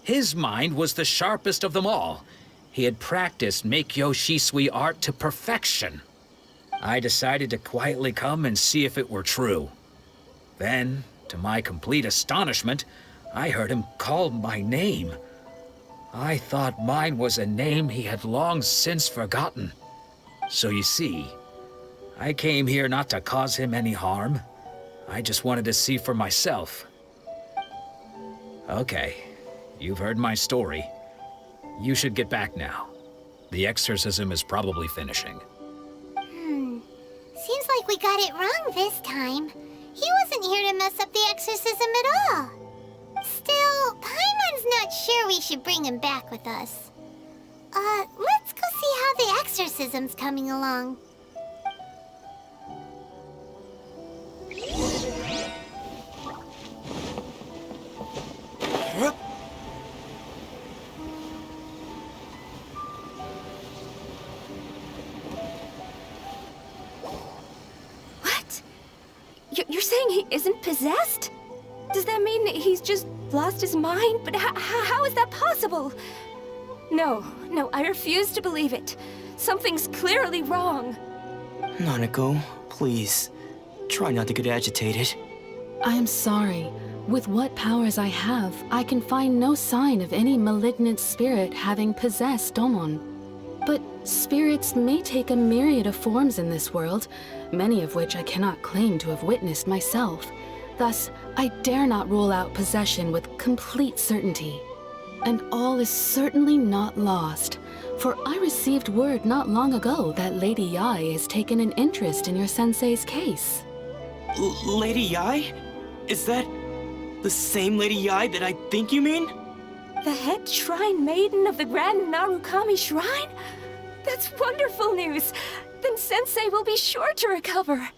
His mind was the sharpest of them all. He had practiced Make-Yoshi Sui art to perfection. I decided to quietly come and see if it were true. Then, to my complete astonishment, I heard him call my name. I thought mine was a name he had long since forgotten. So you see, I came here not to cause him any harm. I just wanted to see for myself. Okay, you've heard my story. You should get back now. The exorcism is probably finishing. Seems like we got it wrong this time. He wasn't here to mess up the exorcism at all. Still, Paimon's not sure we should bring him back with us. Let's go see how the exorcism's coming along. What? You're saying he isn't possessed? Does that mean he's just lost his mind? But how is that possible? No, I refuse to believe it. Something's clearly wrong. Nanako, please. Try not to get agitated. I am sorry. With what powers I have, I can find no sign of any malignant spirit having possessed Domon. But spirits may take a myriad of forms in this world, many of which I cannot claim to have witnessed myself. Thus, I dare not rule out possession with complete certainty. And all is certainly not lost, for I received word not long ago that Lady Yai has taken an interest in your sensei's case. Lady Yai? Is that the same Lady Yai that I think you mean? The head shrine maiden of the Grand Narukami Shrine? That's wonderful news! Then Sensei will be sure to recover.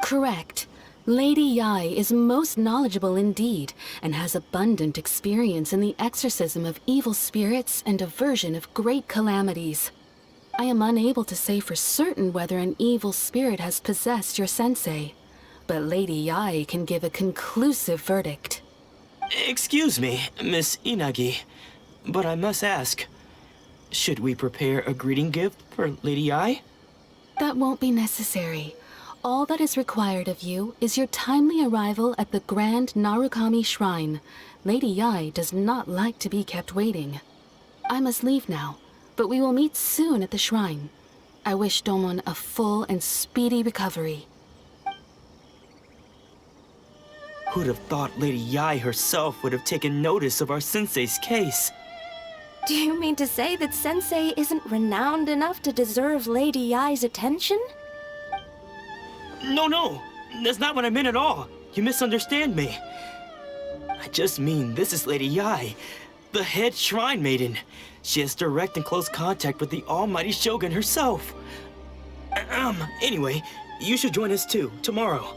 Correct. Lady Yai is most knowledgeable indeed, and has abundant experience in the exorcism of evil spirits and aversion of great calamities. I am unable to say for certain whether an evil spirit has possessed your sensei, but Lady Yai can give a conclusive verdict. Excuse me, Miss Inagi, but I must ask, should we prepare a greeting gift for Lady Yai? That won't be necessary. All that is required of you is your timely arrival at the Grand Narukami Shrine. Lady Yai does not like to be kept waiting. I must leave now, but we will meet soon at the shrine. I wish Domon a full and speedy recovery. Who'd have thought Lady Yai herself would have taken notice of our sensei's case? Do you mean to say that Sensei isn't renowned enough to deserve Lady Yai's attention? No, that's not what I meant at all. You misunderstand me. I just mean this is Lady Yai, the head shrine maiden. She has direct and close contact with the almighty Shogun herself. Anyway, you should join us too, tomorrow.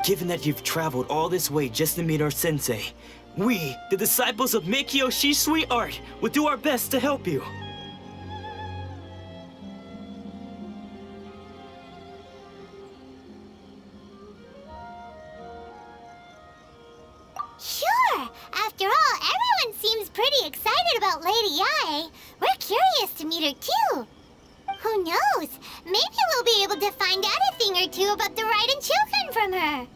Given that you've traveled all this way just to meet our sensei, we, the disciples of Meikyo Shisui Art, will do our best to help you. Sure! After all, everyone seems pretty excited about Lady Yai. We're curious to meet her too. Who knows? Maybe we'll be able to find out a thing or two about the Raiden Shogun from her.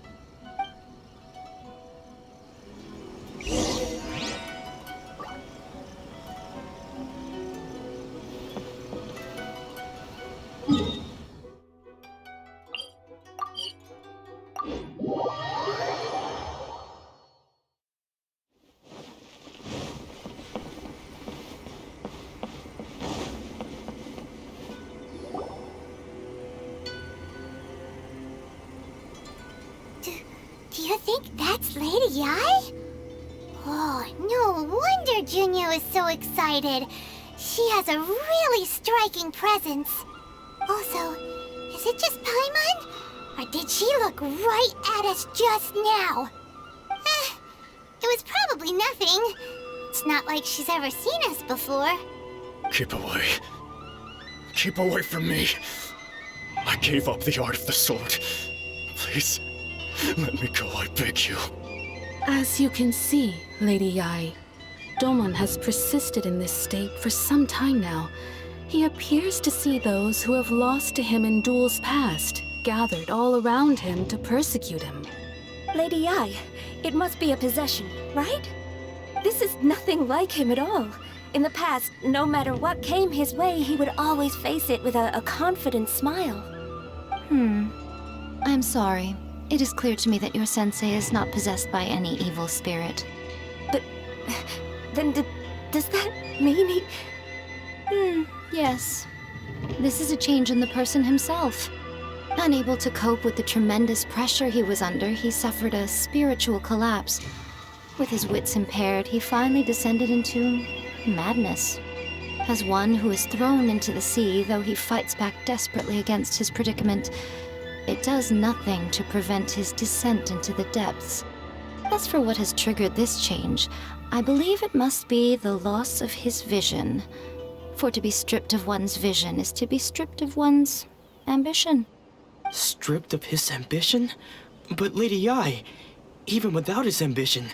Do you think that's Lady Yai? Oh, no wonder Junyo is so excited. She has a really striking presence. Also, is it just Paimon? Or did she look right at us just now? It was probably nothing. It's not like she's ever seen us before. Keep away. Keep away from me. I gave up the art of the sword. Please, let me go, I beg you. As you can see, Lady Yai, Domon has persisted in this state for some time now. He appears to see those who have lost to him in duels past, gathered all around him to persecute him. Lady Yai, it must be a possession, right? This is nothing like him at all. In the past, no matter what came his way, he would always face it with a confident smile. I'm sorry. It is clear to me that your sensei is not possessed by any evil spirit. But then does that mean he... Yes. This is a change in the person himself. Unable to cope with the tremendous pressure he was under, he suffered a spiritual collapse. With his wits impaired, he finally descended into madness. As one who is thrown into the sea, though he fights back desperately against his predicament, it does nothing to prevent his descent into the depths. As for what has triggered this change, I believe it must be the loss of his vision. For to be stripped of one's vision is to be stripped of one's ambition. Stripped of his ambition? But Lady Yai, even without his ambition,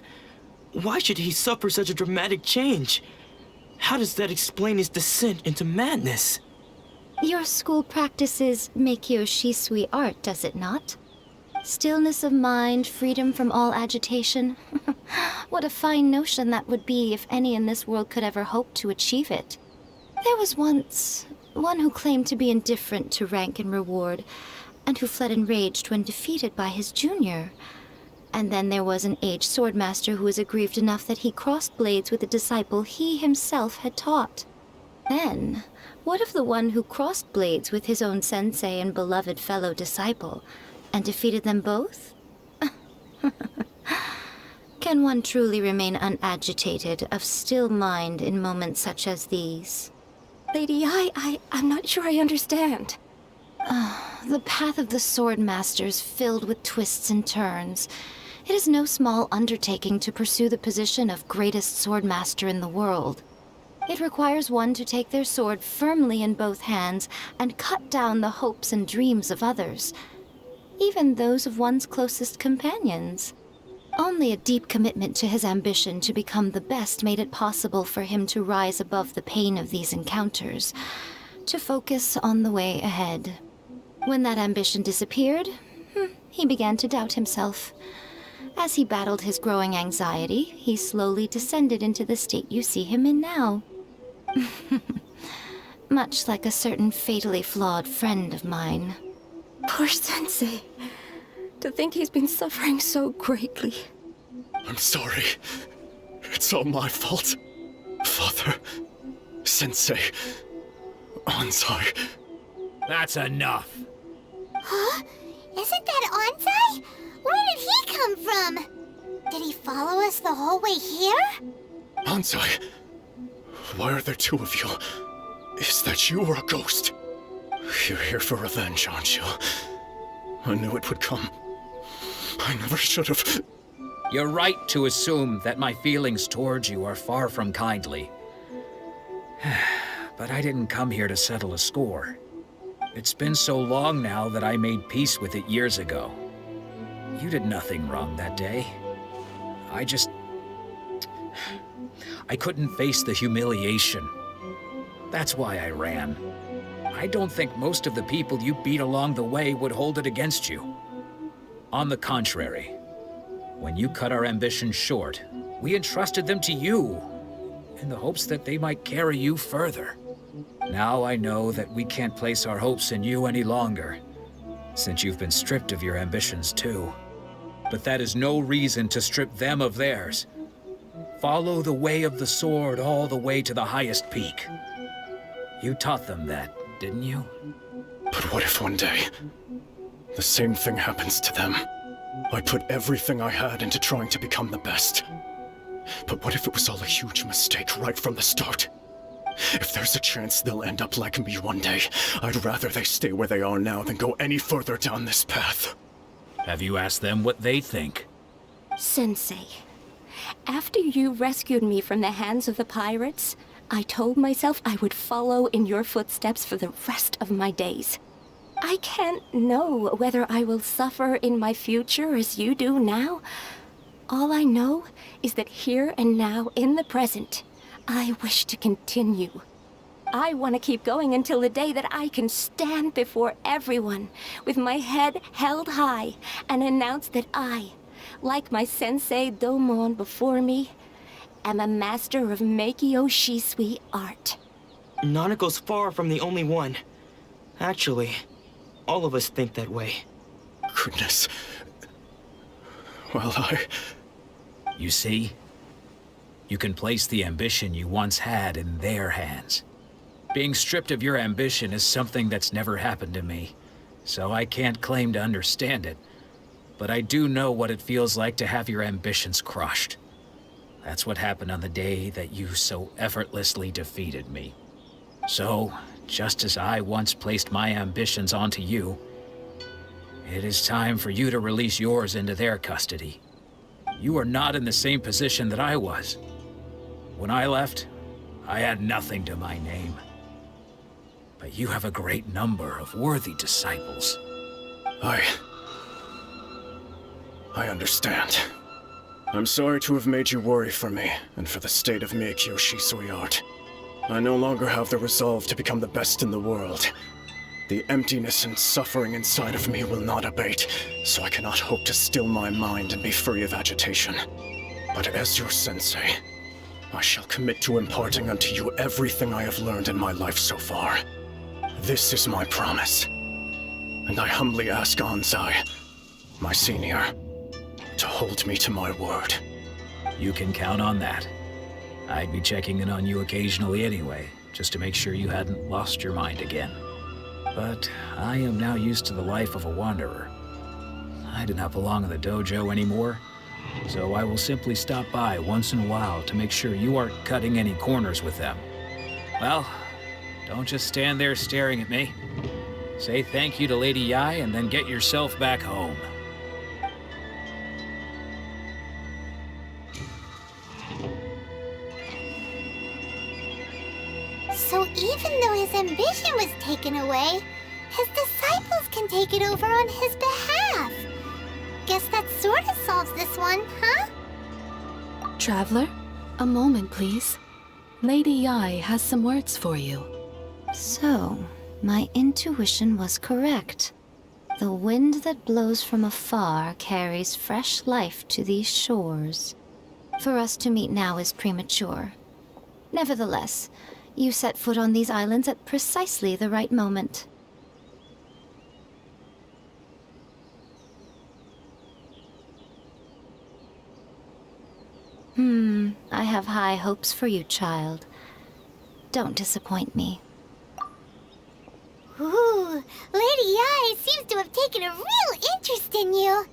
why should he suffer such a dramatic change? How does that explain his descent into madness? Your school practices Meikyo Shisui art, does it not? Stillness of mind, freedom from all agitation. What a fine notion that would be if any in this world could ever hope to achieve it. There was once one who claimed to be indifferent to rank and reward, and who fled enraged when defeated by his junior. And then there was an aged swordmaster who was aggrieved enough that he crossed blades with a disciple he himself had taught. Then, what of the one who crossed blades with his own sensei and beloved fellow disciple, and defeated them both? Can one truly remain unagitated, of still mind in moments such as these? Lady, I'm not sure I understand. The path of the Swordmaster is filled with twists and turns. It is no small undertaking to pursue the position of greatest Swordmaster in the world. It requires one to take their sword firmly in both hands and cut down the hopes and dreams of others, even those of one's closest companions. Only a deep commitment to his ambition to become the best made it possible for him to rise above the pain of these encounters, to focus on the way ahead. When that ambition disappeared, he began to doubt himself. As he battled his growing anxiety, he slowly descended into the state you see him in now. Much like a certain fatally flawed friend of mine. Poor Sensei. To think he's been suffering so greatly. I'm sorry. It's all my fault. Father, Sensei, Anzai. That's enough. Huh? Isn't that Anzai? Where did he come from? Did he follow us the whole way here? Anzai, why are there two of you? Is that you or a ghost? You're here for revenge, aren't you? I knew it would come. I never should have. You're right to assume that my feelings towards you are far from kindly. But I didn't come here to settle a score. It's been so long now that I made peace with it years ago. You did nothing wrong that day. I couldn't face the humiliation. That's why I ran. I don't think most of the people you beat along the way would hold it against you. On the contrary, when you cut our ambitions short, we entrusted them to you, in the hopes that they might carry you further. Now I know that we can't place our hopes in you any longer, since you've been stripped of your ambitions too. But that is no reason to strip them of theirs. Follow the way of the sword all the way to the highest peak. You taught them that, didn't you? But what if one day, the same thing happens to them? I put everything I had into trying to become the best. But what if it was all a huge mistake right from the start? If there's a chance they'll end up like me one day, I'd rather they stay where they are now than go any further down this path. Have you asked them what they think? Sensei, after you rescued me from the hands of the pirates, I told myself I would follow in your footsteps for the rest of my days. I can't know whether I will suffer in my future as you do now. All I know is that here and now, in the present, I wish to continue. I want to keep going until the day that I can stand before everyone with my head held high and announce that I, like my sensei Domon before me, am a master of Meikyo Shisui art. Nanako's far from the only one. Actually, all of us think that way. Goodness. Well, You see? You can place the ambition you once had in their hands. Being stripped of your ambition is something that's never happened to me, so I can't claim to understand it. But I do know what it feels like to have your ambitions crushed. That's what happened on the day that you so effortlessly defeated me. So, just as I once placed my ambitions onto you, it is time for you to release yours into their custody. You are not in the same position that I was. When I left, I had nothing to my name. But you have a great number of worthy disciples. I understand. I'm sorry to have made you worry for me, and for the state of Meikyo Shisui art. I no longer have the resolve to become the best in the world. The emptiness and suffering inside of me will not abate, so I cannot hope to still my mind and be free of agitation. But as your sensei, I shall commit to imparting unto you everything I have learned in my life so far. This is my promise. And I humbly ask Anzai, my senior, to hold me to my word. You can count on that. I'd be checking in on you occasionally anyway, just to make sure you hadn't lost your mind again. But I am now used to the life of a wanderer. I do not belong in the dojo anymore, so I will simply stop by once in a while to make sure you aren't cutting any corners with them. Well, don't just stand there staring at me. Say thank you to Lady Yai and then get yourself back home. So even though his ambition was taken away, his disciples can take it over on his behalf. Guess that sort of solves this one, huh? Traveler, a moment, please. Lady Yai has some words for you. So, my intuition was correct. The wind that blows from afar carries fresh life to these shores. For us to meet now is premature. Nevertheless, you set foot on these islands at precisely the right moment. I have high hopes for you, child. Don't disappoint me. Ooh, Lady Yai seems to have taken a real interest in you.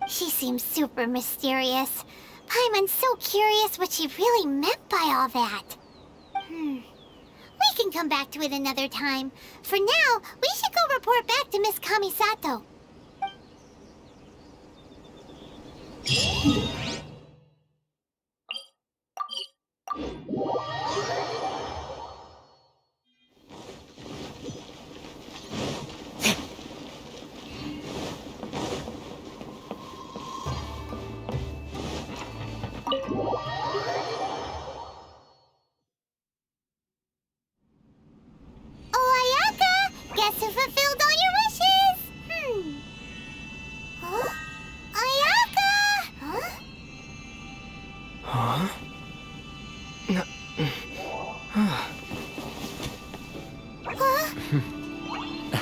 She seems super mysterious. Paimon's so curious what she really meant by all that. We can come back to it another time. For now, we should go report back to Miss Kamisato. Guess who fulfilled all your wishes? Huh? Ayaka! Huh? Huh?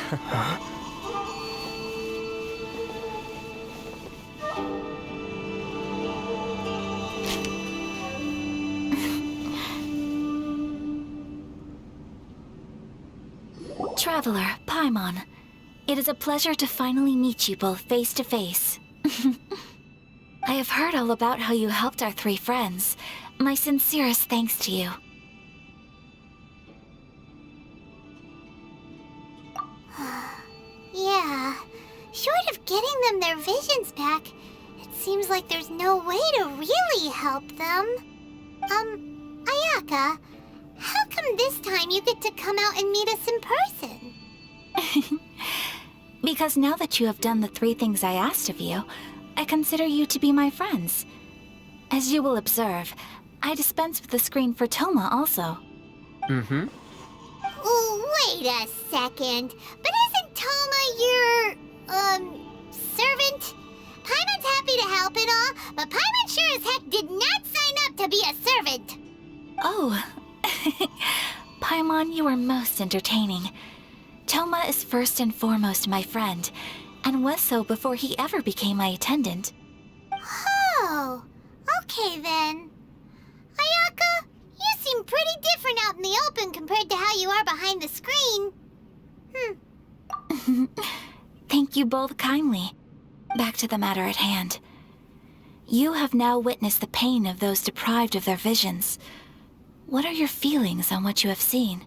Huh? Traveler, Paimon, it is a pleasure to finally meet you both face to face. I have heard all about how you helped our three friends. My sincerest thanks to you. Yeah, short of getting them their visions back, it seems like there's no way to really help them. Ayaka, how come this time you get to come out and meet us in person? Because now that you have done the three things I asked of you, I consider you to be my friends. As you will observe, I dispense with the screen for Toma also. Wait a second. But isn't Toma your, servant? Paimon's happy to help and all, but Paimon sure as heck did not sign up to be a servant. Oh. Paimon, you are most entertaining. Toma is first and foremost my friend, and was so before he ever became my attendant. Oh, okay then. Ayaka, you seem pretty different out in the open compared to how you are behind the screen. Thank you both kindly. Back to the matter at hand. You have now witnessed the pain of those deprived of their visions. What are your feelings on what you have seen?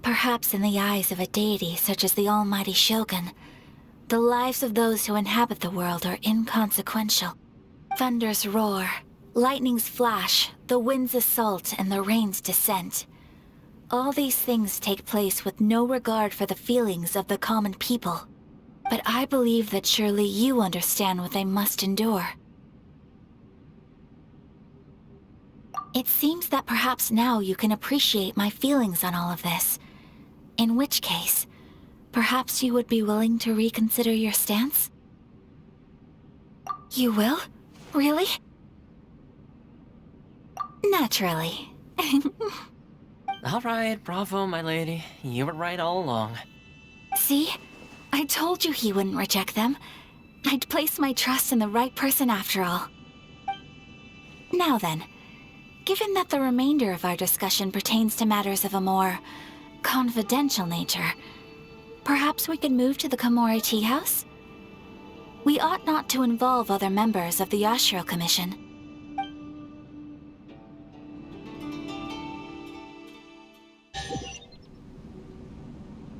Perhaps in the eyes of a deity such as the almighty Shogun, the lives of those who inhabit the world are inconsequential. Thunders roar, lightnings flash, the winds assault, and the rains descent. All these things take place with no regard for the feelings of the common people. But I believe that surely you understand what they must endure. It seems that perhaps now you can appreciate my feelings on all of this. In which case, perhaps you would be willing to reconsider your stance? You will? Really? Naturally. Alright, bravo, my lady. You were right all along. See? I told you he wouldn't reject them. I'd placed my trust in the right person after all. Now then, given that the remainder of our discussion pertains to matters of a more confidential nature, perhaps we could move to the Komore Tea House? We ought not to involve other members of the Yashiro Commission.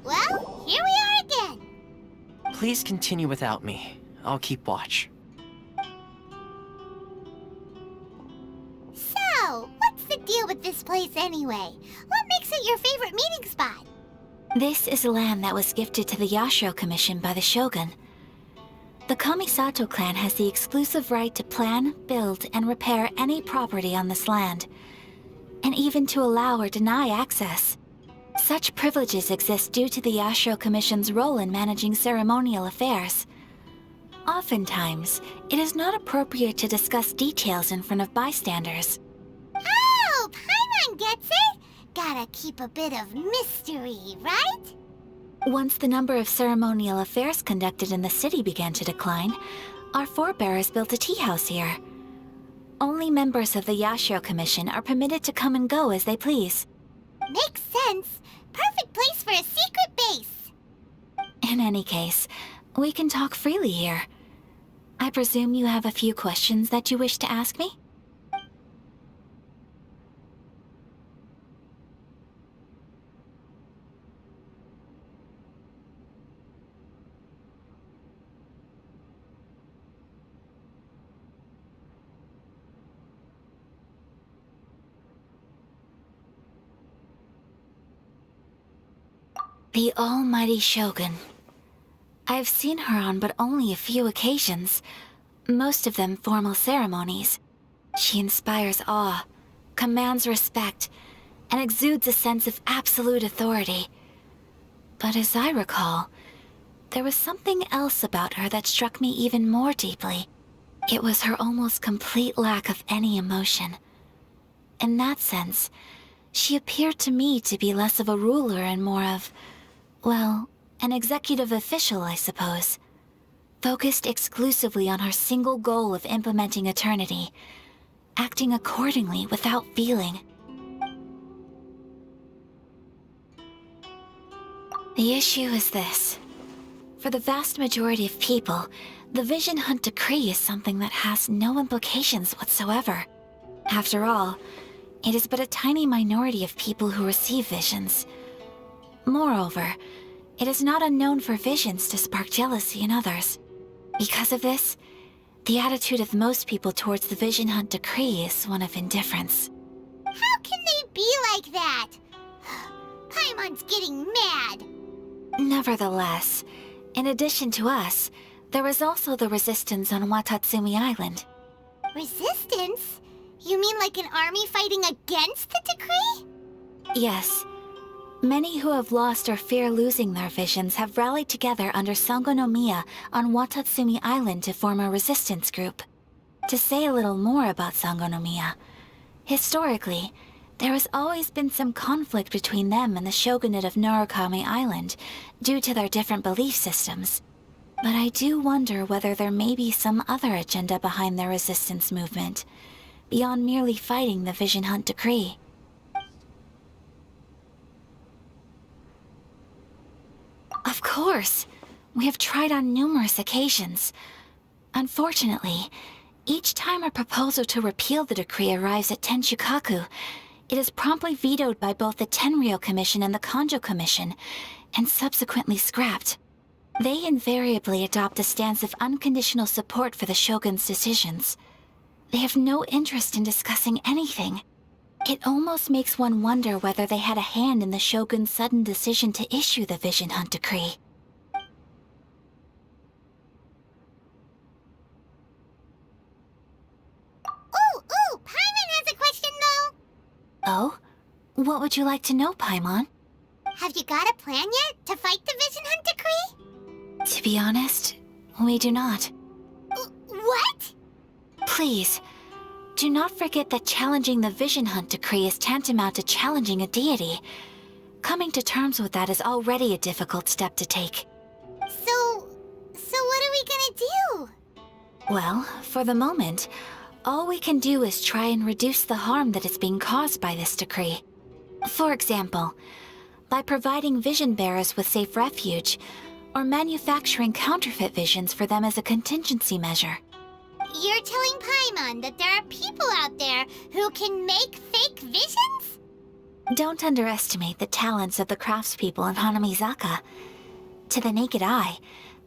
Well, here we are again. Please continue without me. I'll keep watch. So, what's the deal with this place anyway? What makes it your favorite meeting spot? This is land that was gifted to the Yashiro Commission by the Shogun. The Kamisato clan has the exclusive right to plan, build, and repair any property on this land, and even to allow or deny access. Such privileges exist due to the Yashiro Commission's role in managing ceremonial affairs. Oftentimes, it is not appropriate to discuss details in front of bystanders. Oh, Paimon gets it! Gotta keep a bit of mystery, right? Once the number of ceremonial affairs conducted in the city began to decline, our forebears built a tea house here. Only members of the Yashiro Commission are permitted to come and go as they please. Makes sense. Perfect place for a secret base. In any case, we can talk freely here. I presume you have a few questions that you wish to ask me? The almighty Shogun. I have seen her on but only a few occasions, most of them formal ceremonies. She inspires awe, commands respect, and exudes a sense of absolute authority. But as I recall, there was something else about her that struck me even more deeply. It was her almost complete lack of any emotion. In that sense, she appeared to me to be less of a ruler and more of, well, an executive official, I suppose. Focused exclusively on her single goal of implementing eternity, acting accordingly without feeling. The issue is this. For the vast majority of people, the Vision Hunt Decree is something that has no implications whatsoever. After all, it is but a tiny minority of people who receive visions. Moreover, it is not unknown for visions to spark jealousy in others. Because of this, the attitude of most people towards the Vision Hunt Decree is one of indifference. How can they be like that? Paimon's getting mad. Nevertheless, in addition to us, there was also the resistance on Watatsumi Island. Resistance? You mean like an army fighting against the decree? Yes. Many who have lost or fear losing their visions have rallied together under Sangonomiya on Watatsumi Island to form a resistance group. To say a little more about Sangonomiya, historically, there has always been some conflict between them and the shogunate of Narukami Island due to their different belief systems. But I do wonder whether there may be some other agenda behind their resistance movement, beyond merely fighting the Vision Hunt Decree. Of course! We have tried on numerous occasions. Unfortunately, each time a proposal to repeal the decree arrives at Tenshukaku, it is promptly vetoed by both the Tenryou Commission and the Kanjo Commission, and subsequently scrapped. They invariably adopt a stance of unconditional support for the Shogun's decisions. They have no interest in discussing anything. It almost makes one wonder whether they had a hand in the Shogun's sudden decision to issue the Vision Hunt Decree. Ooh, Paimon has a question though! Oh? What would you like to know, Paimon? Have you got a plan yet to fight the Vision Hunt Decree? To be honest, we do not. What? Please, Do not forget that challenging the Vision Hunt decree is tantamount to challenging a deity. Coming to terms with that is already a difficult step to take. So what are we gonna do? Well, for the moment, all we can do is try and reduce the harm that is being caused by this decree. For example, by providing vision bearers with safe refuge, or manufacturing counterfeit visions for them as a contingency measure. You're telling Paimon that there are people out there who can make fake visions? Don't underestimate the talents of the craftspeople in Hanamizaka. To the naked eye,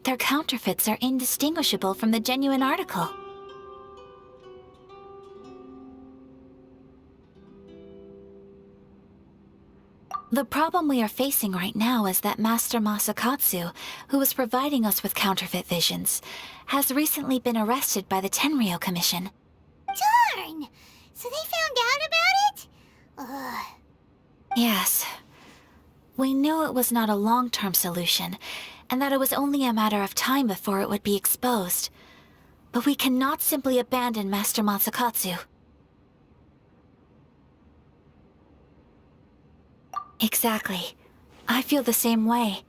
their counterfeits are indistinguishable from the genuine article. The problem we are facing right now is that Master Masakatsu, who is providing us with counterfeit visions, has recently been arrested by the Tenryou Commission. Darn! So they found out about it? Ugh. Yes. We knew it was not a long-term solution, and that it was only a matter of time before it would be exposed. But we cannot simply abandon Master Masakatsu. Exactly. I feel the same way.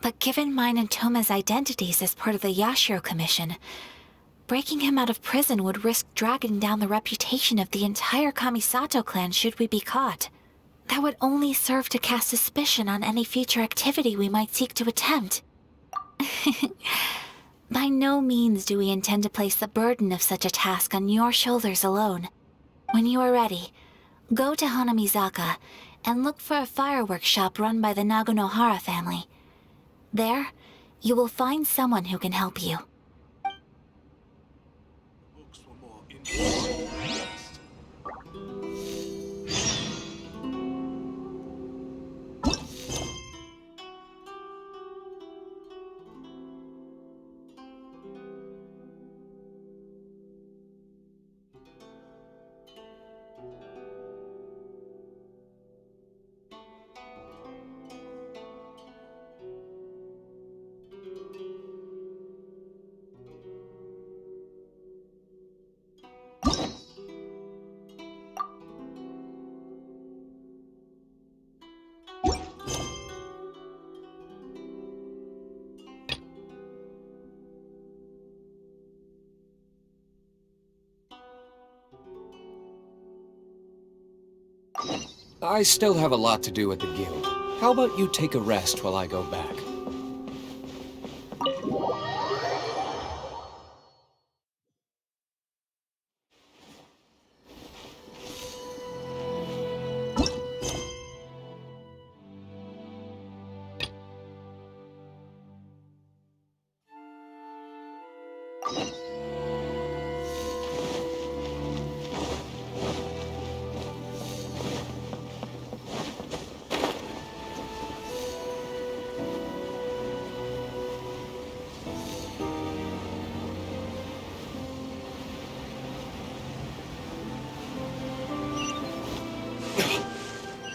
But given mine and Toma's identities as part of the Yashiro Commission, breaking him out of prison would risk dragging down the reputation of the entire Kamisato clan should we be caught. That would only serve to cast suspicion on any future activity we might seek to attempt. By no means do we intend to place the burden of such a task on your shoulders alone. When you are ready, go to Hanamizaka and look for a fireworks shop run by the Nagonohara family. There, you will find someone who can help you. I still have a lot to do at the guild. How about you take a rest while I go back?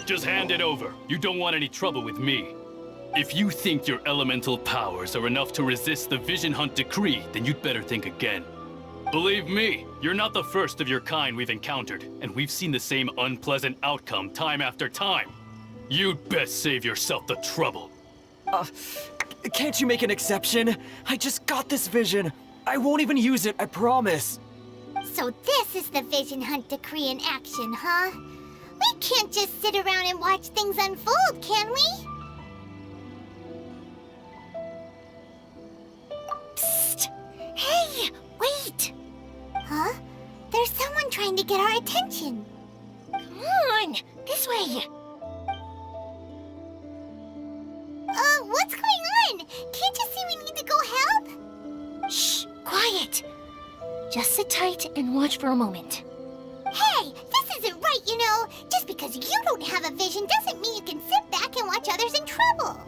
Just hand it over. You don't want any trouble with me. If you think your elemental powers are enough to resist the Vision Hunt decree, then you'd better think again. Believe me, you're not the first of your kind we've encountered, and we've seen the same unpleasant outcome time after time. You'd best save yourself the trouble. Can't you make an exception? I just got this vision. I won't even use it, I promise. So this is the Vision Hunt decree in action, huh? We can't just sit around and watch things unfold, can we? Psst! Hey, wait! Huh? There's someone trying to get our attention. Come on, this way. What's going on? Can't you see we need to go help? Shh, quiet. Just sit tight and watch for a moment. Hey, this isn't right, you know. Just because you don't have a vision doesn't mean you can sit back and watch others in trouble.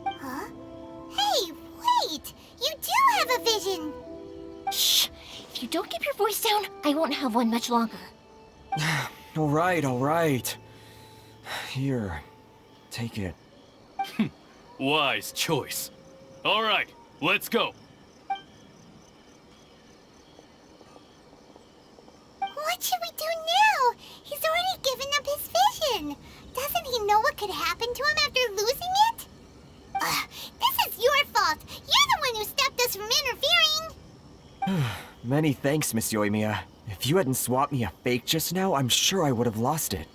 Huh? Hey, wait! You do have a vision! Shh! If you don't keep your voice down, I won't have one much longer. All right. Here, take it. Wise choice. All right, let's go. What should we do now? He's already given up his vision. Doesn't he know what could happen to him after losing it? This is your fault. You're the one who stopped us from interfering. Many thanks, Miss Euthymia. If you hadn't swapped me a fake just now, I'm sure I would have lost it.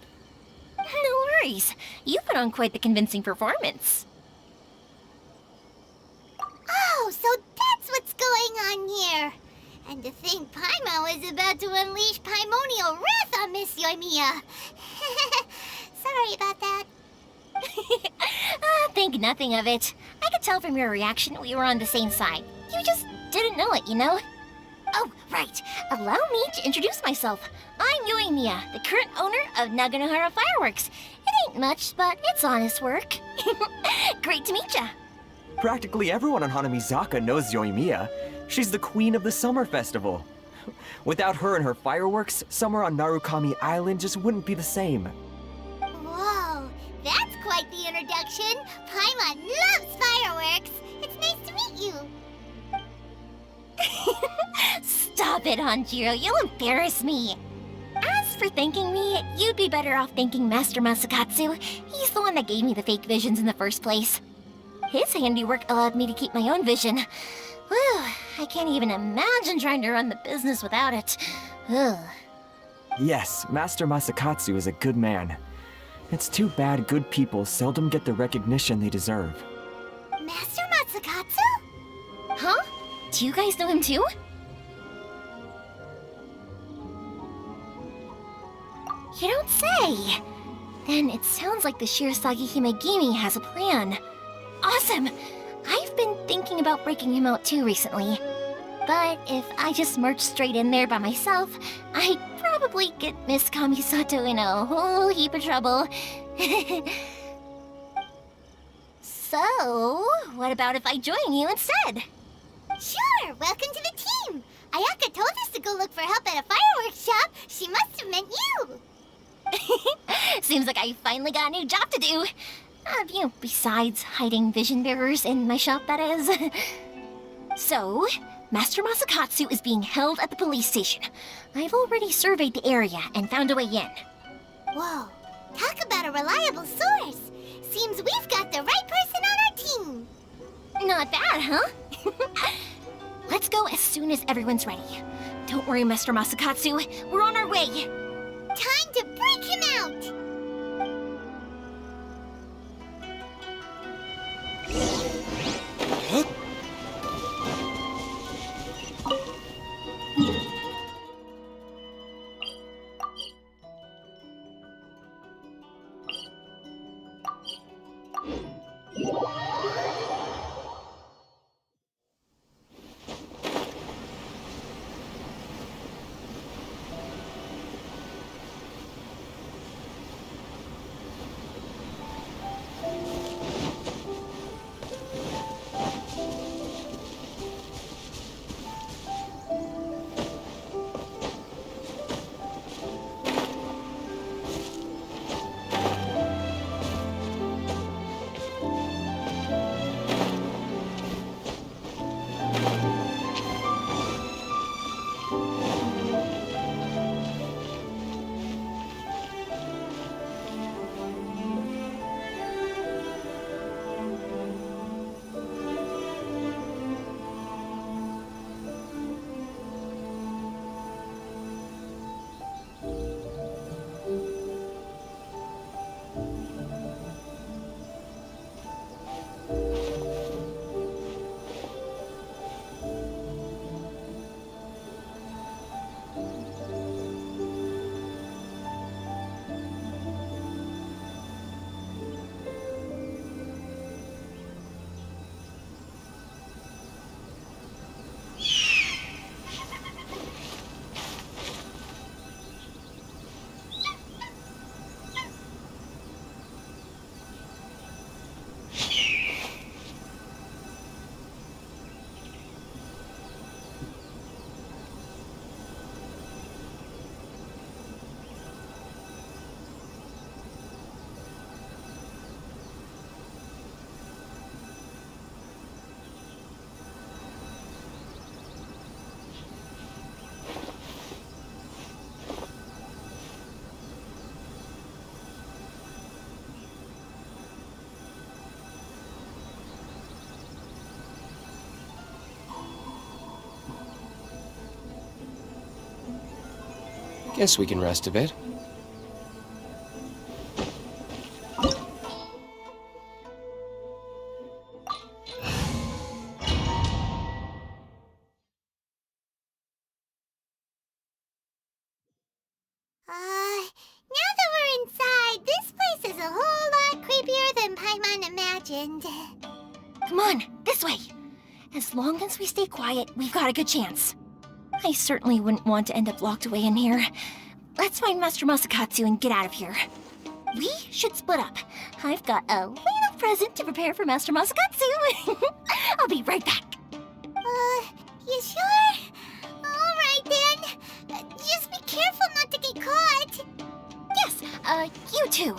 No worries. You put on quite the convincing performance. Oh, so that's what's going on here. And to think Paimon is about to unleash Paimonial wrath on Miss Euthymia. Sorry about that. Think nothing of it. I could tell from your reaction we were on the same side. You just didn't know it, you know? Oh, right. Allow me to introduce myself. I'm Euthymia, the current owner of Naganohara Fireworks. It ain't much, but it's honest work. Great to meet ya. Practically everyone on Hanamizaka knows Euthymia. She's the queen of the summer festival. Without her and her fireworks, summer on Narukami Island just wouldn't be the same. Whoa, that's quite the introduction. Paimon loves fireworks. It's nice to meet you. Stop it, Hanjiro. You'll embarrass me. As for thanking me, you'd be better off thanking Master Masakatsu. He's the one that gave me the fake visions in the first place. His handiwork allowed me to keep my own vision. Whew, I can't even imagine trying to run the business without it. Ugh. Yes, Master Masakatsu is a good man. It's too bad good people seldom get the recognition they deserve. Master Masakatsu? Huh? Do you guys know him too? You don't say! Then it sounds like the Shirasagi Himegimi has a plan. Awesome! I've been thinking about breaking him out too recently. But if I just marched straight in there by myself, I'd probably get Miss Kamisato in a whole heap of trouble. So, what about if I join you instead? Sure, welcome to the team. Ayaka told us to go look for help at a fireworks shop. She must have meant you. Seems like I finally got a new job to do. Besides hiding vision bearers in my shop, that is. So, Master Masakatsu is being held at the police station. I've already surveyed the area and found a way in. Whoa, talk about a reliable source. Seems we've got the right person on our team. Not bad, huh? Let's go as soon as everyone's ready. Don't worry, Master Masakatsu. We're on our way. Time to break him out. Guess we can rest a bit. Now that we're inside, this place is a whole lot creepier than Paimon imagined. Come on, this way. As long as we stay quiet, we've got a good chance. I certainly wouldn't want to end up locked away in here. Let's find Master Masakatsu and get out of here. We should split up. I've got a little present to prepare for Master Masakatsu. I'll be right back. You sure? Alright then. Just be careful not to get caught. Yes, you too.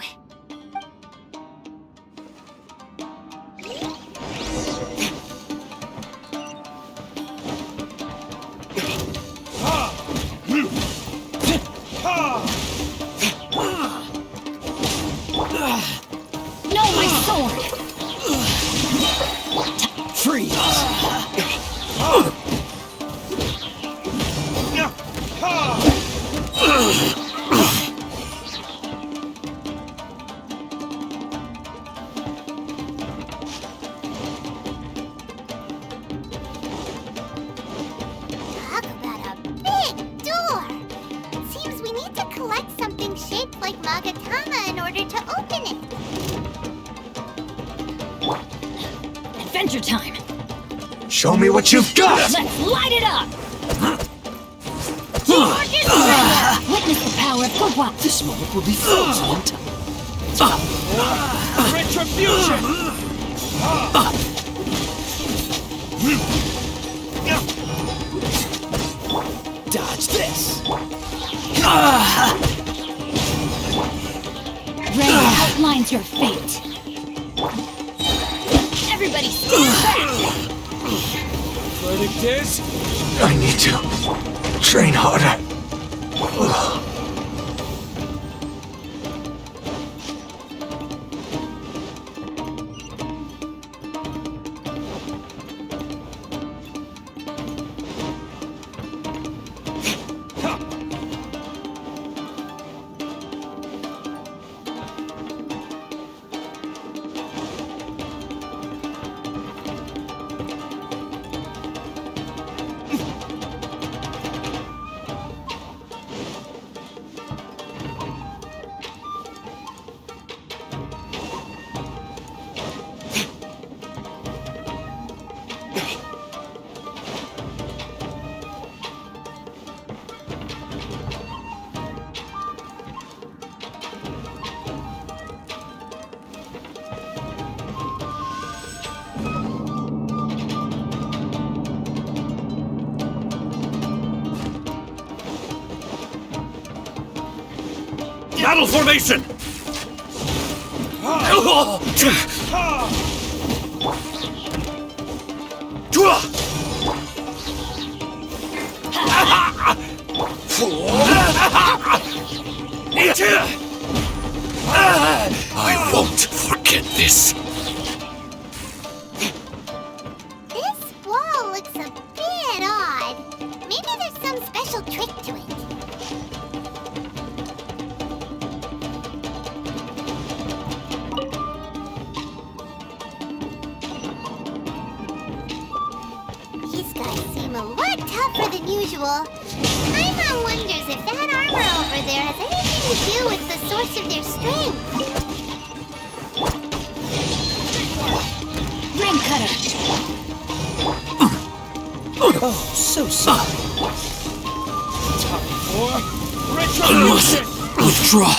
No, my sword! Freeze! Talk about a big door. It seems we need to collect something shaped like Magatama in order to open it. Adventure time! Show me what you've got! Let's light it up! Witness the power of Gogwa! This moment will be frozen in time. Retribution! Dodge this! Ray outlines your fate. Everybody stand back! Verdict is... I need to train harder. Battle formation! I won't forget this. This wall looks a bit odd. Maybe there's some special trick to it. These guys seem a lot tougher than usual. Paimon wonders if that armor over there has anything to do with the source of their strength. Ring cutter! Oh, so sorry. Time for I retribution! must withdraw.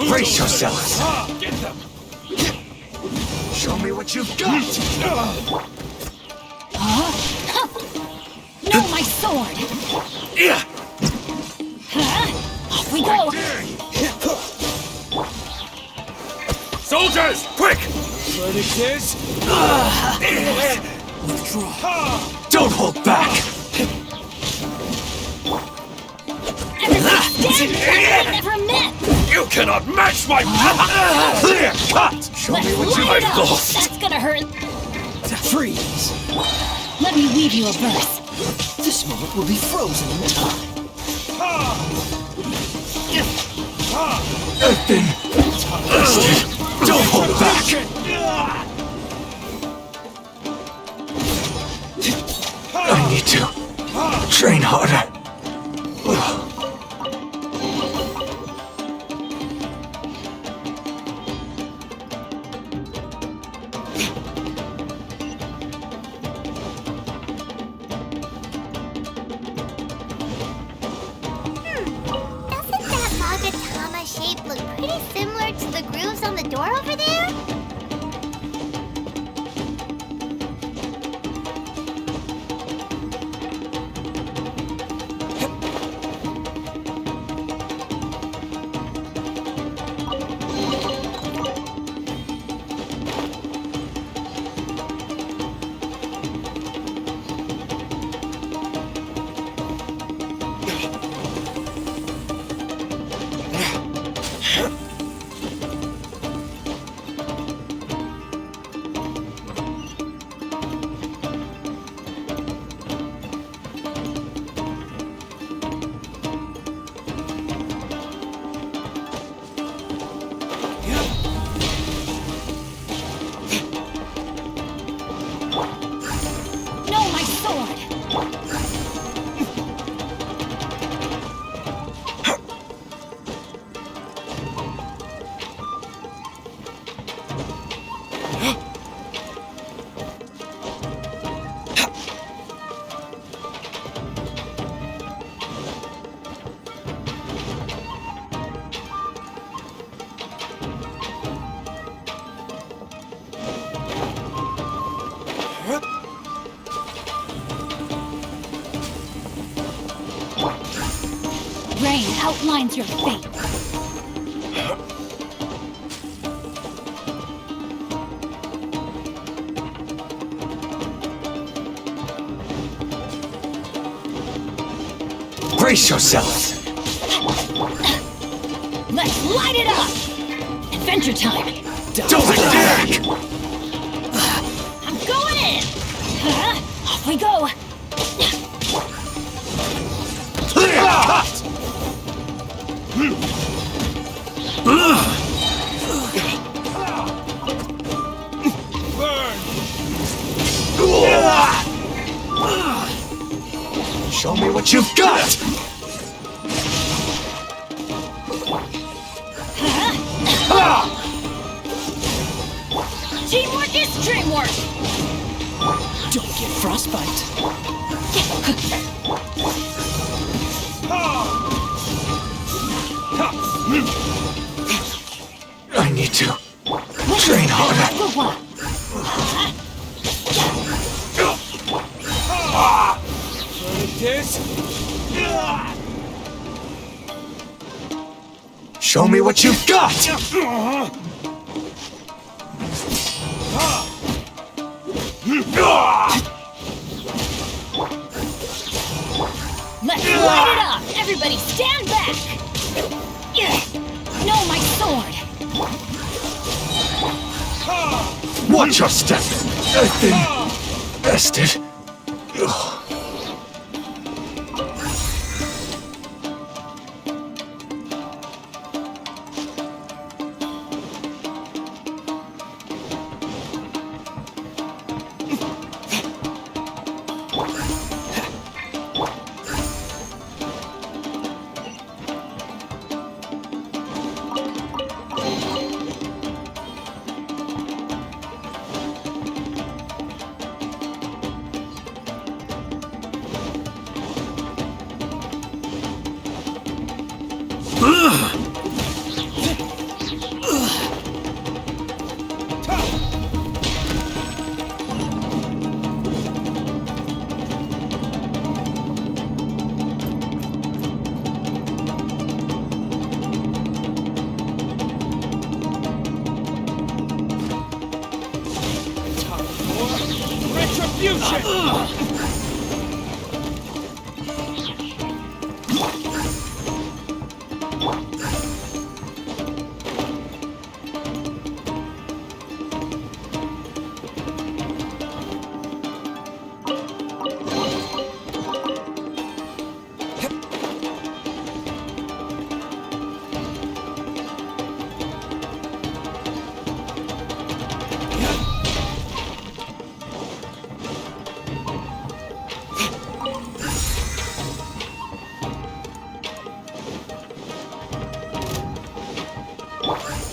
Brace yourselves! Get them! Show me what you've got! No, my sword! Yeah. Off we go! Soldiers, quick! Verdict is... Withdraw. Don't hold back! Stand back like we never met! You cannot match my clear cut! Show me what Light you've it up! lost! That's gonna hurt! Freeze! Let me weave you a verse. This moment will be frozen in time. Ethan! Don't hold back! I need to train harder. Doesn't that Magatama shape look pretty similar to the grooves on the door over there? No, my sword! Rain outlines your fate. Brace yourselves! Let's light it up! Adventure time! Don't attack! I'm going in! Off we go! Show me what you've got! Teamwork is dreamwork! Don't get frostbite. I need to train harder. Show me what you've got! Let's light it up! Everybody stand back! No, my sword! Watch your step! Ethan! Bested!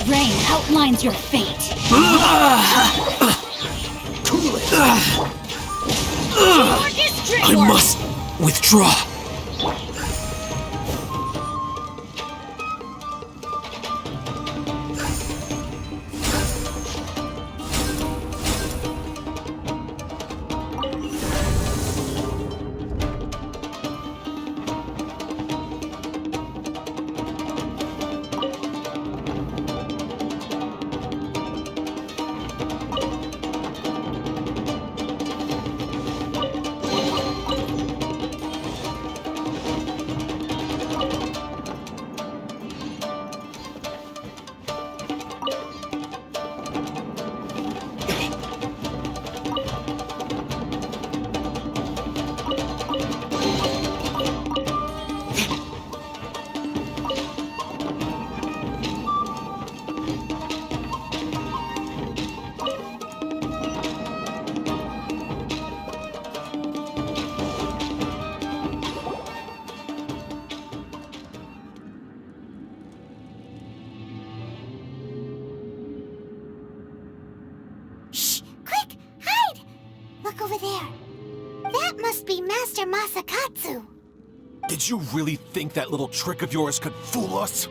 Rain outlines your fate. Cool it. I must withdraw. Look over there. That must be Master Masakatsu. Did you really think that little trick of yours could fool us?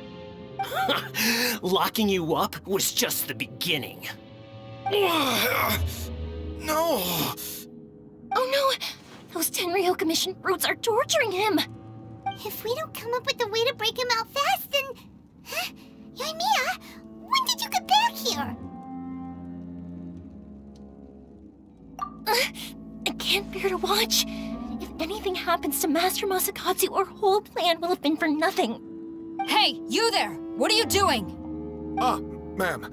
Locking you up was just the beginning. No! Oh no! Those Tenryo Commission brutes are torturing him! If we don't come up with a way to break him out fast, then... Huh? Euthymia, when did you get back here? I can't bear to watch. If anything happens to Master Masakatsu, our whole plan will have been for nothing. Hey, you there! What are you doing? Ma'am.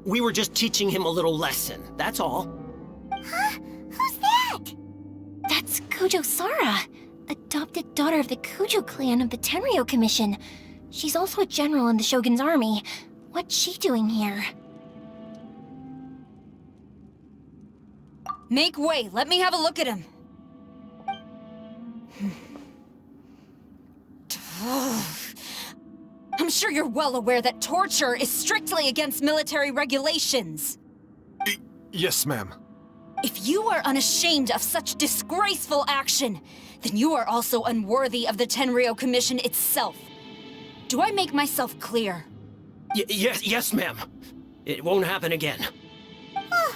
We were just teaching him a little lesson, that's all. Huh? Who's that? That's Kujo Sara, adopted daughter of the Kujo clan of the Tenryo Commission. She's also a general in the Shogun's army. What's she doing here? Make way, let me have a look at him. I'm sure you're well aware that torture is strictly against military regulations. Yes, ma'am. If you are unashamed of such disgraceful action, then you are also unworthy of the Tenryo Commission itself. Do I make myself clear? Yes, ma'am. It won't happen again. Oh,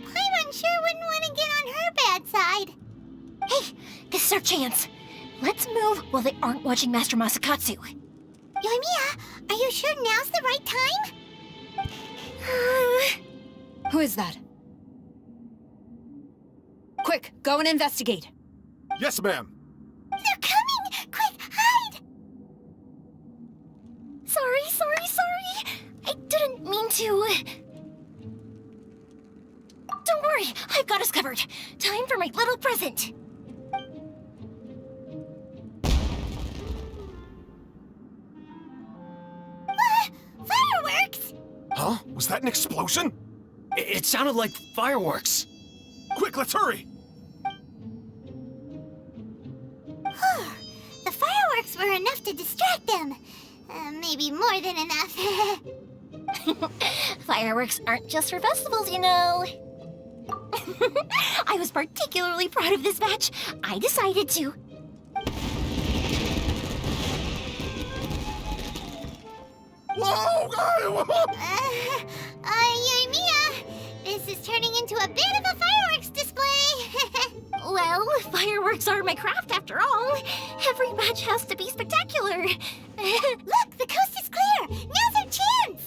Paimon sure wouldn't want to get on her bad side. Hey, this is our chance. Let's move while they aren't watching Master Masakatsu. Euthymia, are you sure now's the right time? Who is that? Quick, go and investigate. Yes, ma'am. They're coming! Quick, hide! Sorry. I didn't mean to. Don't worry, I've got us covered. Time for my little present. Fireworks! Huh? Was that an explosion? It sounded like fireworks. Quick, let's hurry! The fireworks were enough to distract them. Maybe more than enough. Fireworks aren't just for festivals, you know. I was particularly proud of this batch. I decided to. Euthymia, this is turning into a bit of a fireworks display. Well, fireworks are my craft after all. Every batch has to be spectacular. Look, the coast is clear. Now's our chance.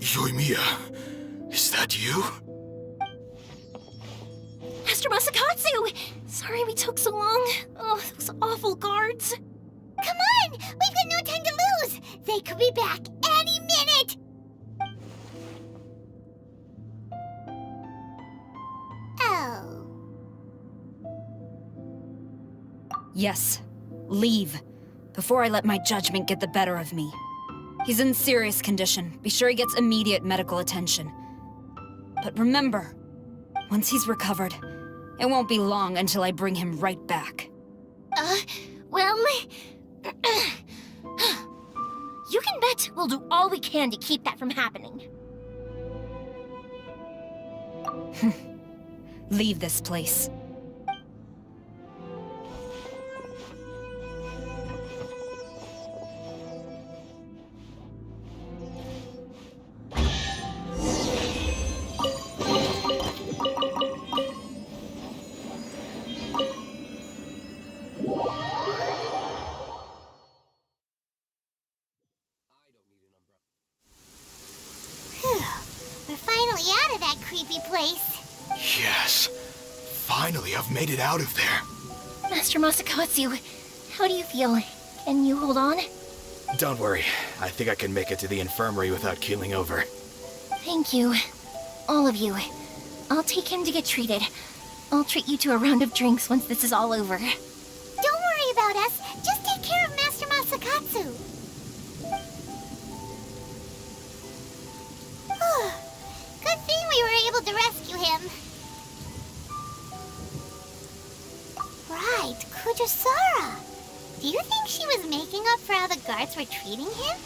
Euthymia, is that you? Master Masakatsu! Sorry we took so long. Oh, those awful guards. Come on! We've got no time to lose! They could be back any minute! Oh. Yes, leave, before I let my judgment get the better of me. He's in serious condition. Be sure he gets immediate medical attention. But remember, once he's recovered, it won't be long until I bring him right back. Well... You can bet we'll do all we can to keep that from happening. Leave this place. We're finally out of that creepy place. Yes. Finally, I've made it out of there. Master Masakatsu, how do you feel? Can you hold on? Don't worry. I think I can make it to the infirmary without keeling over. Thank you. All of you. I'll take him to get treated. I'll treat you to a round of drinks once this is all over. Don't worry about us. Just take care of Master Masakatsu. Good thing we were able to rescue him. Right, Kujusara. Do you think she was making up for how the guards were treating him?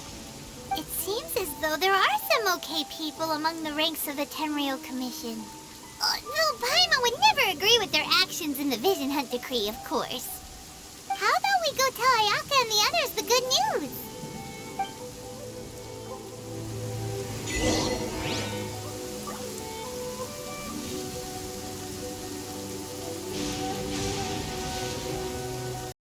It seems as though there are some okay people among the ranks of the Tenryou Commission. Though Paimon would never agree with their actions in the Vision Hunt Decree, of course. How about we go tell Ayaka and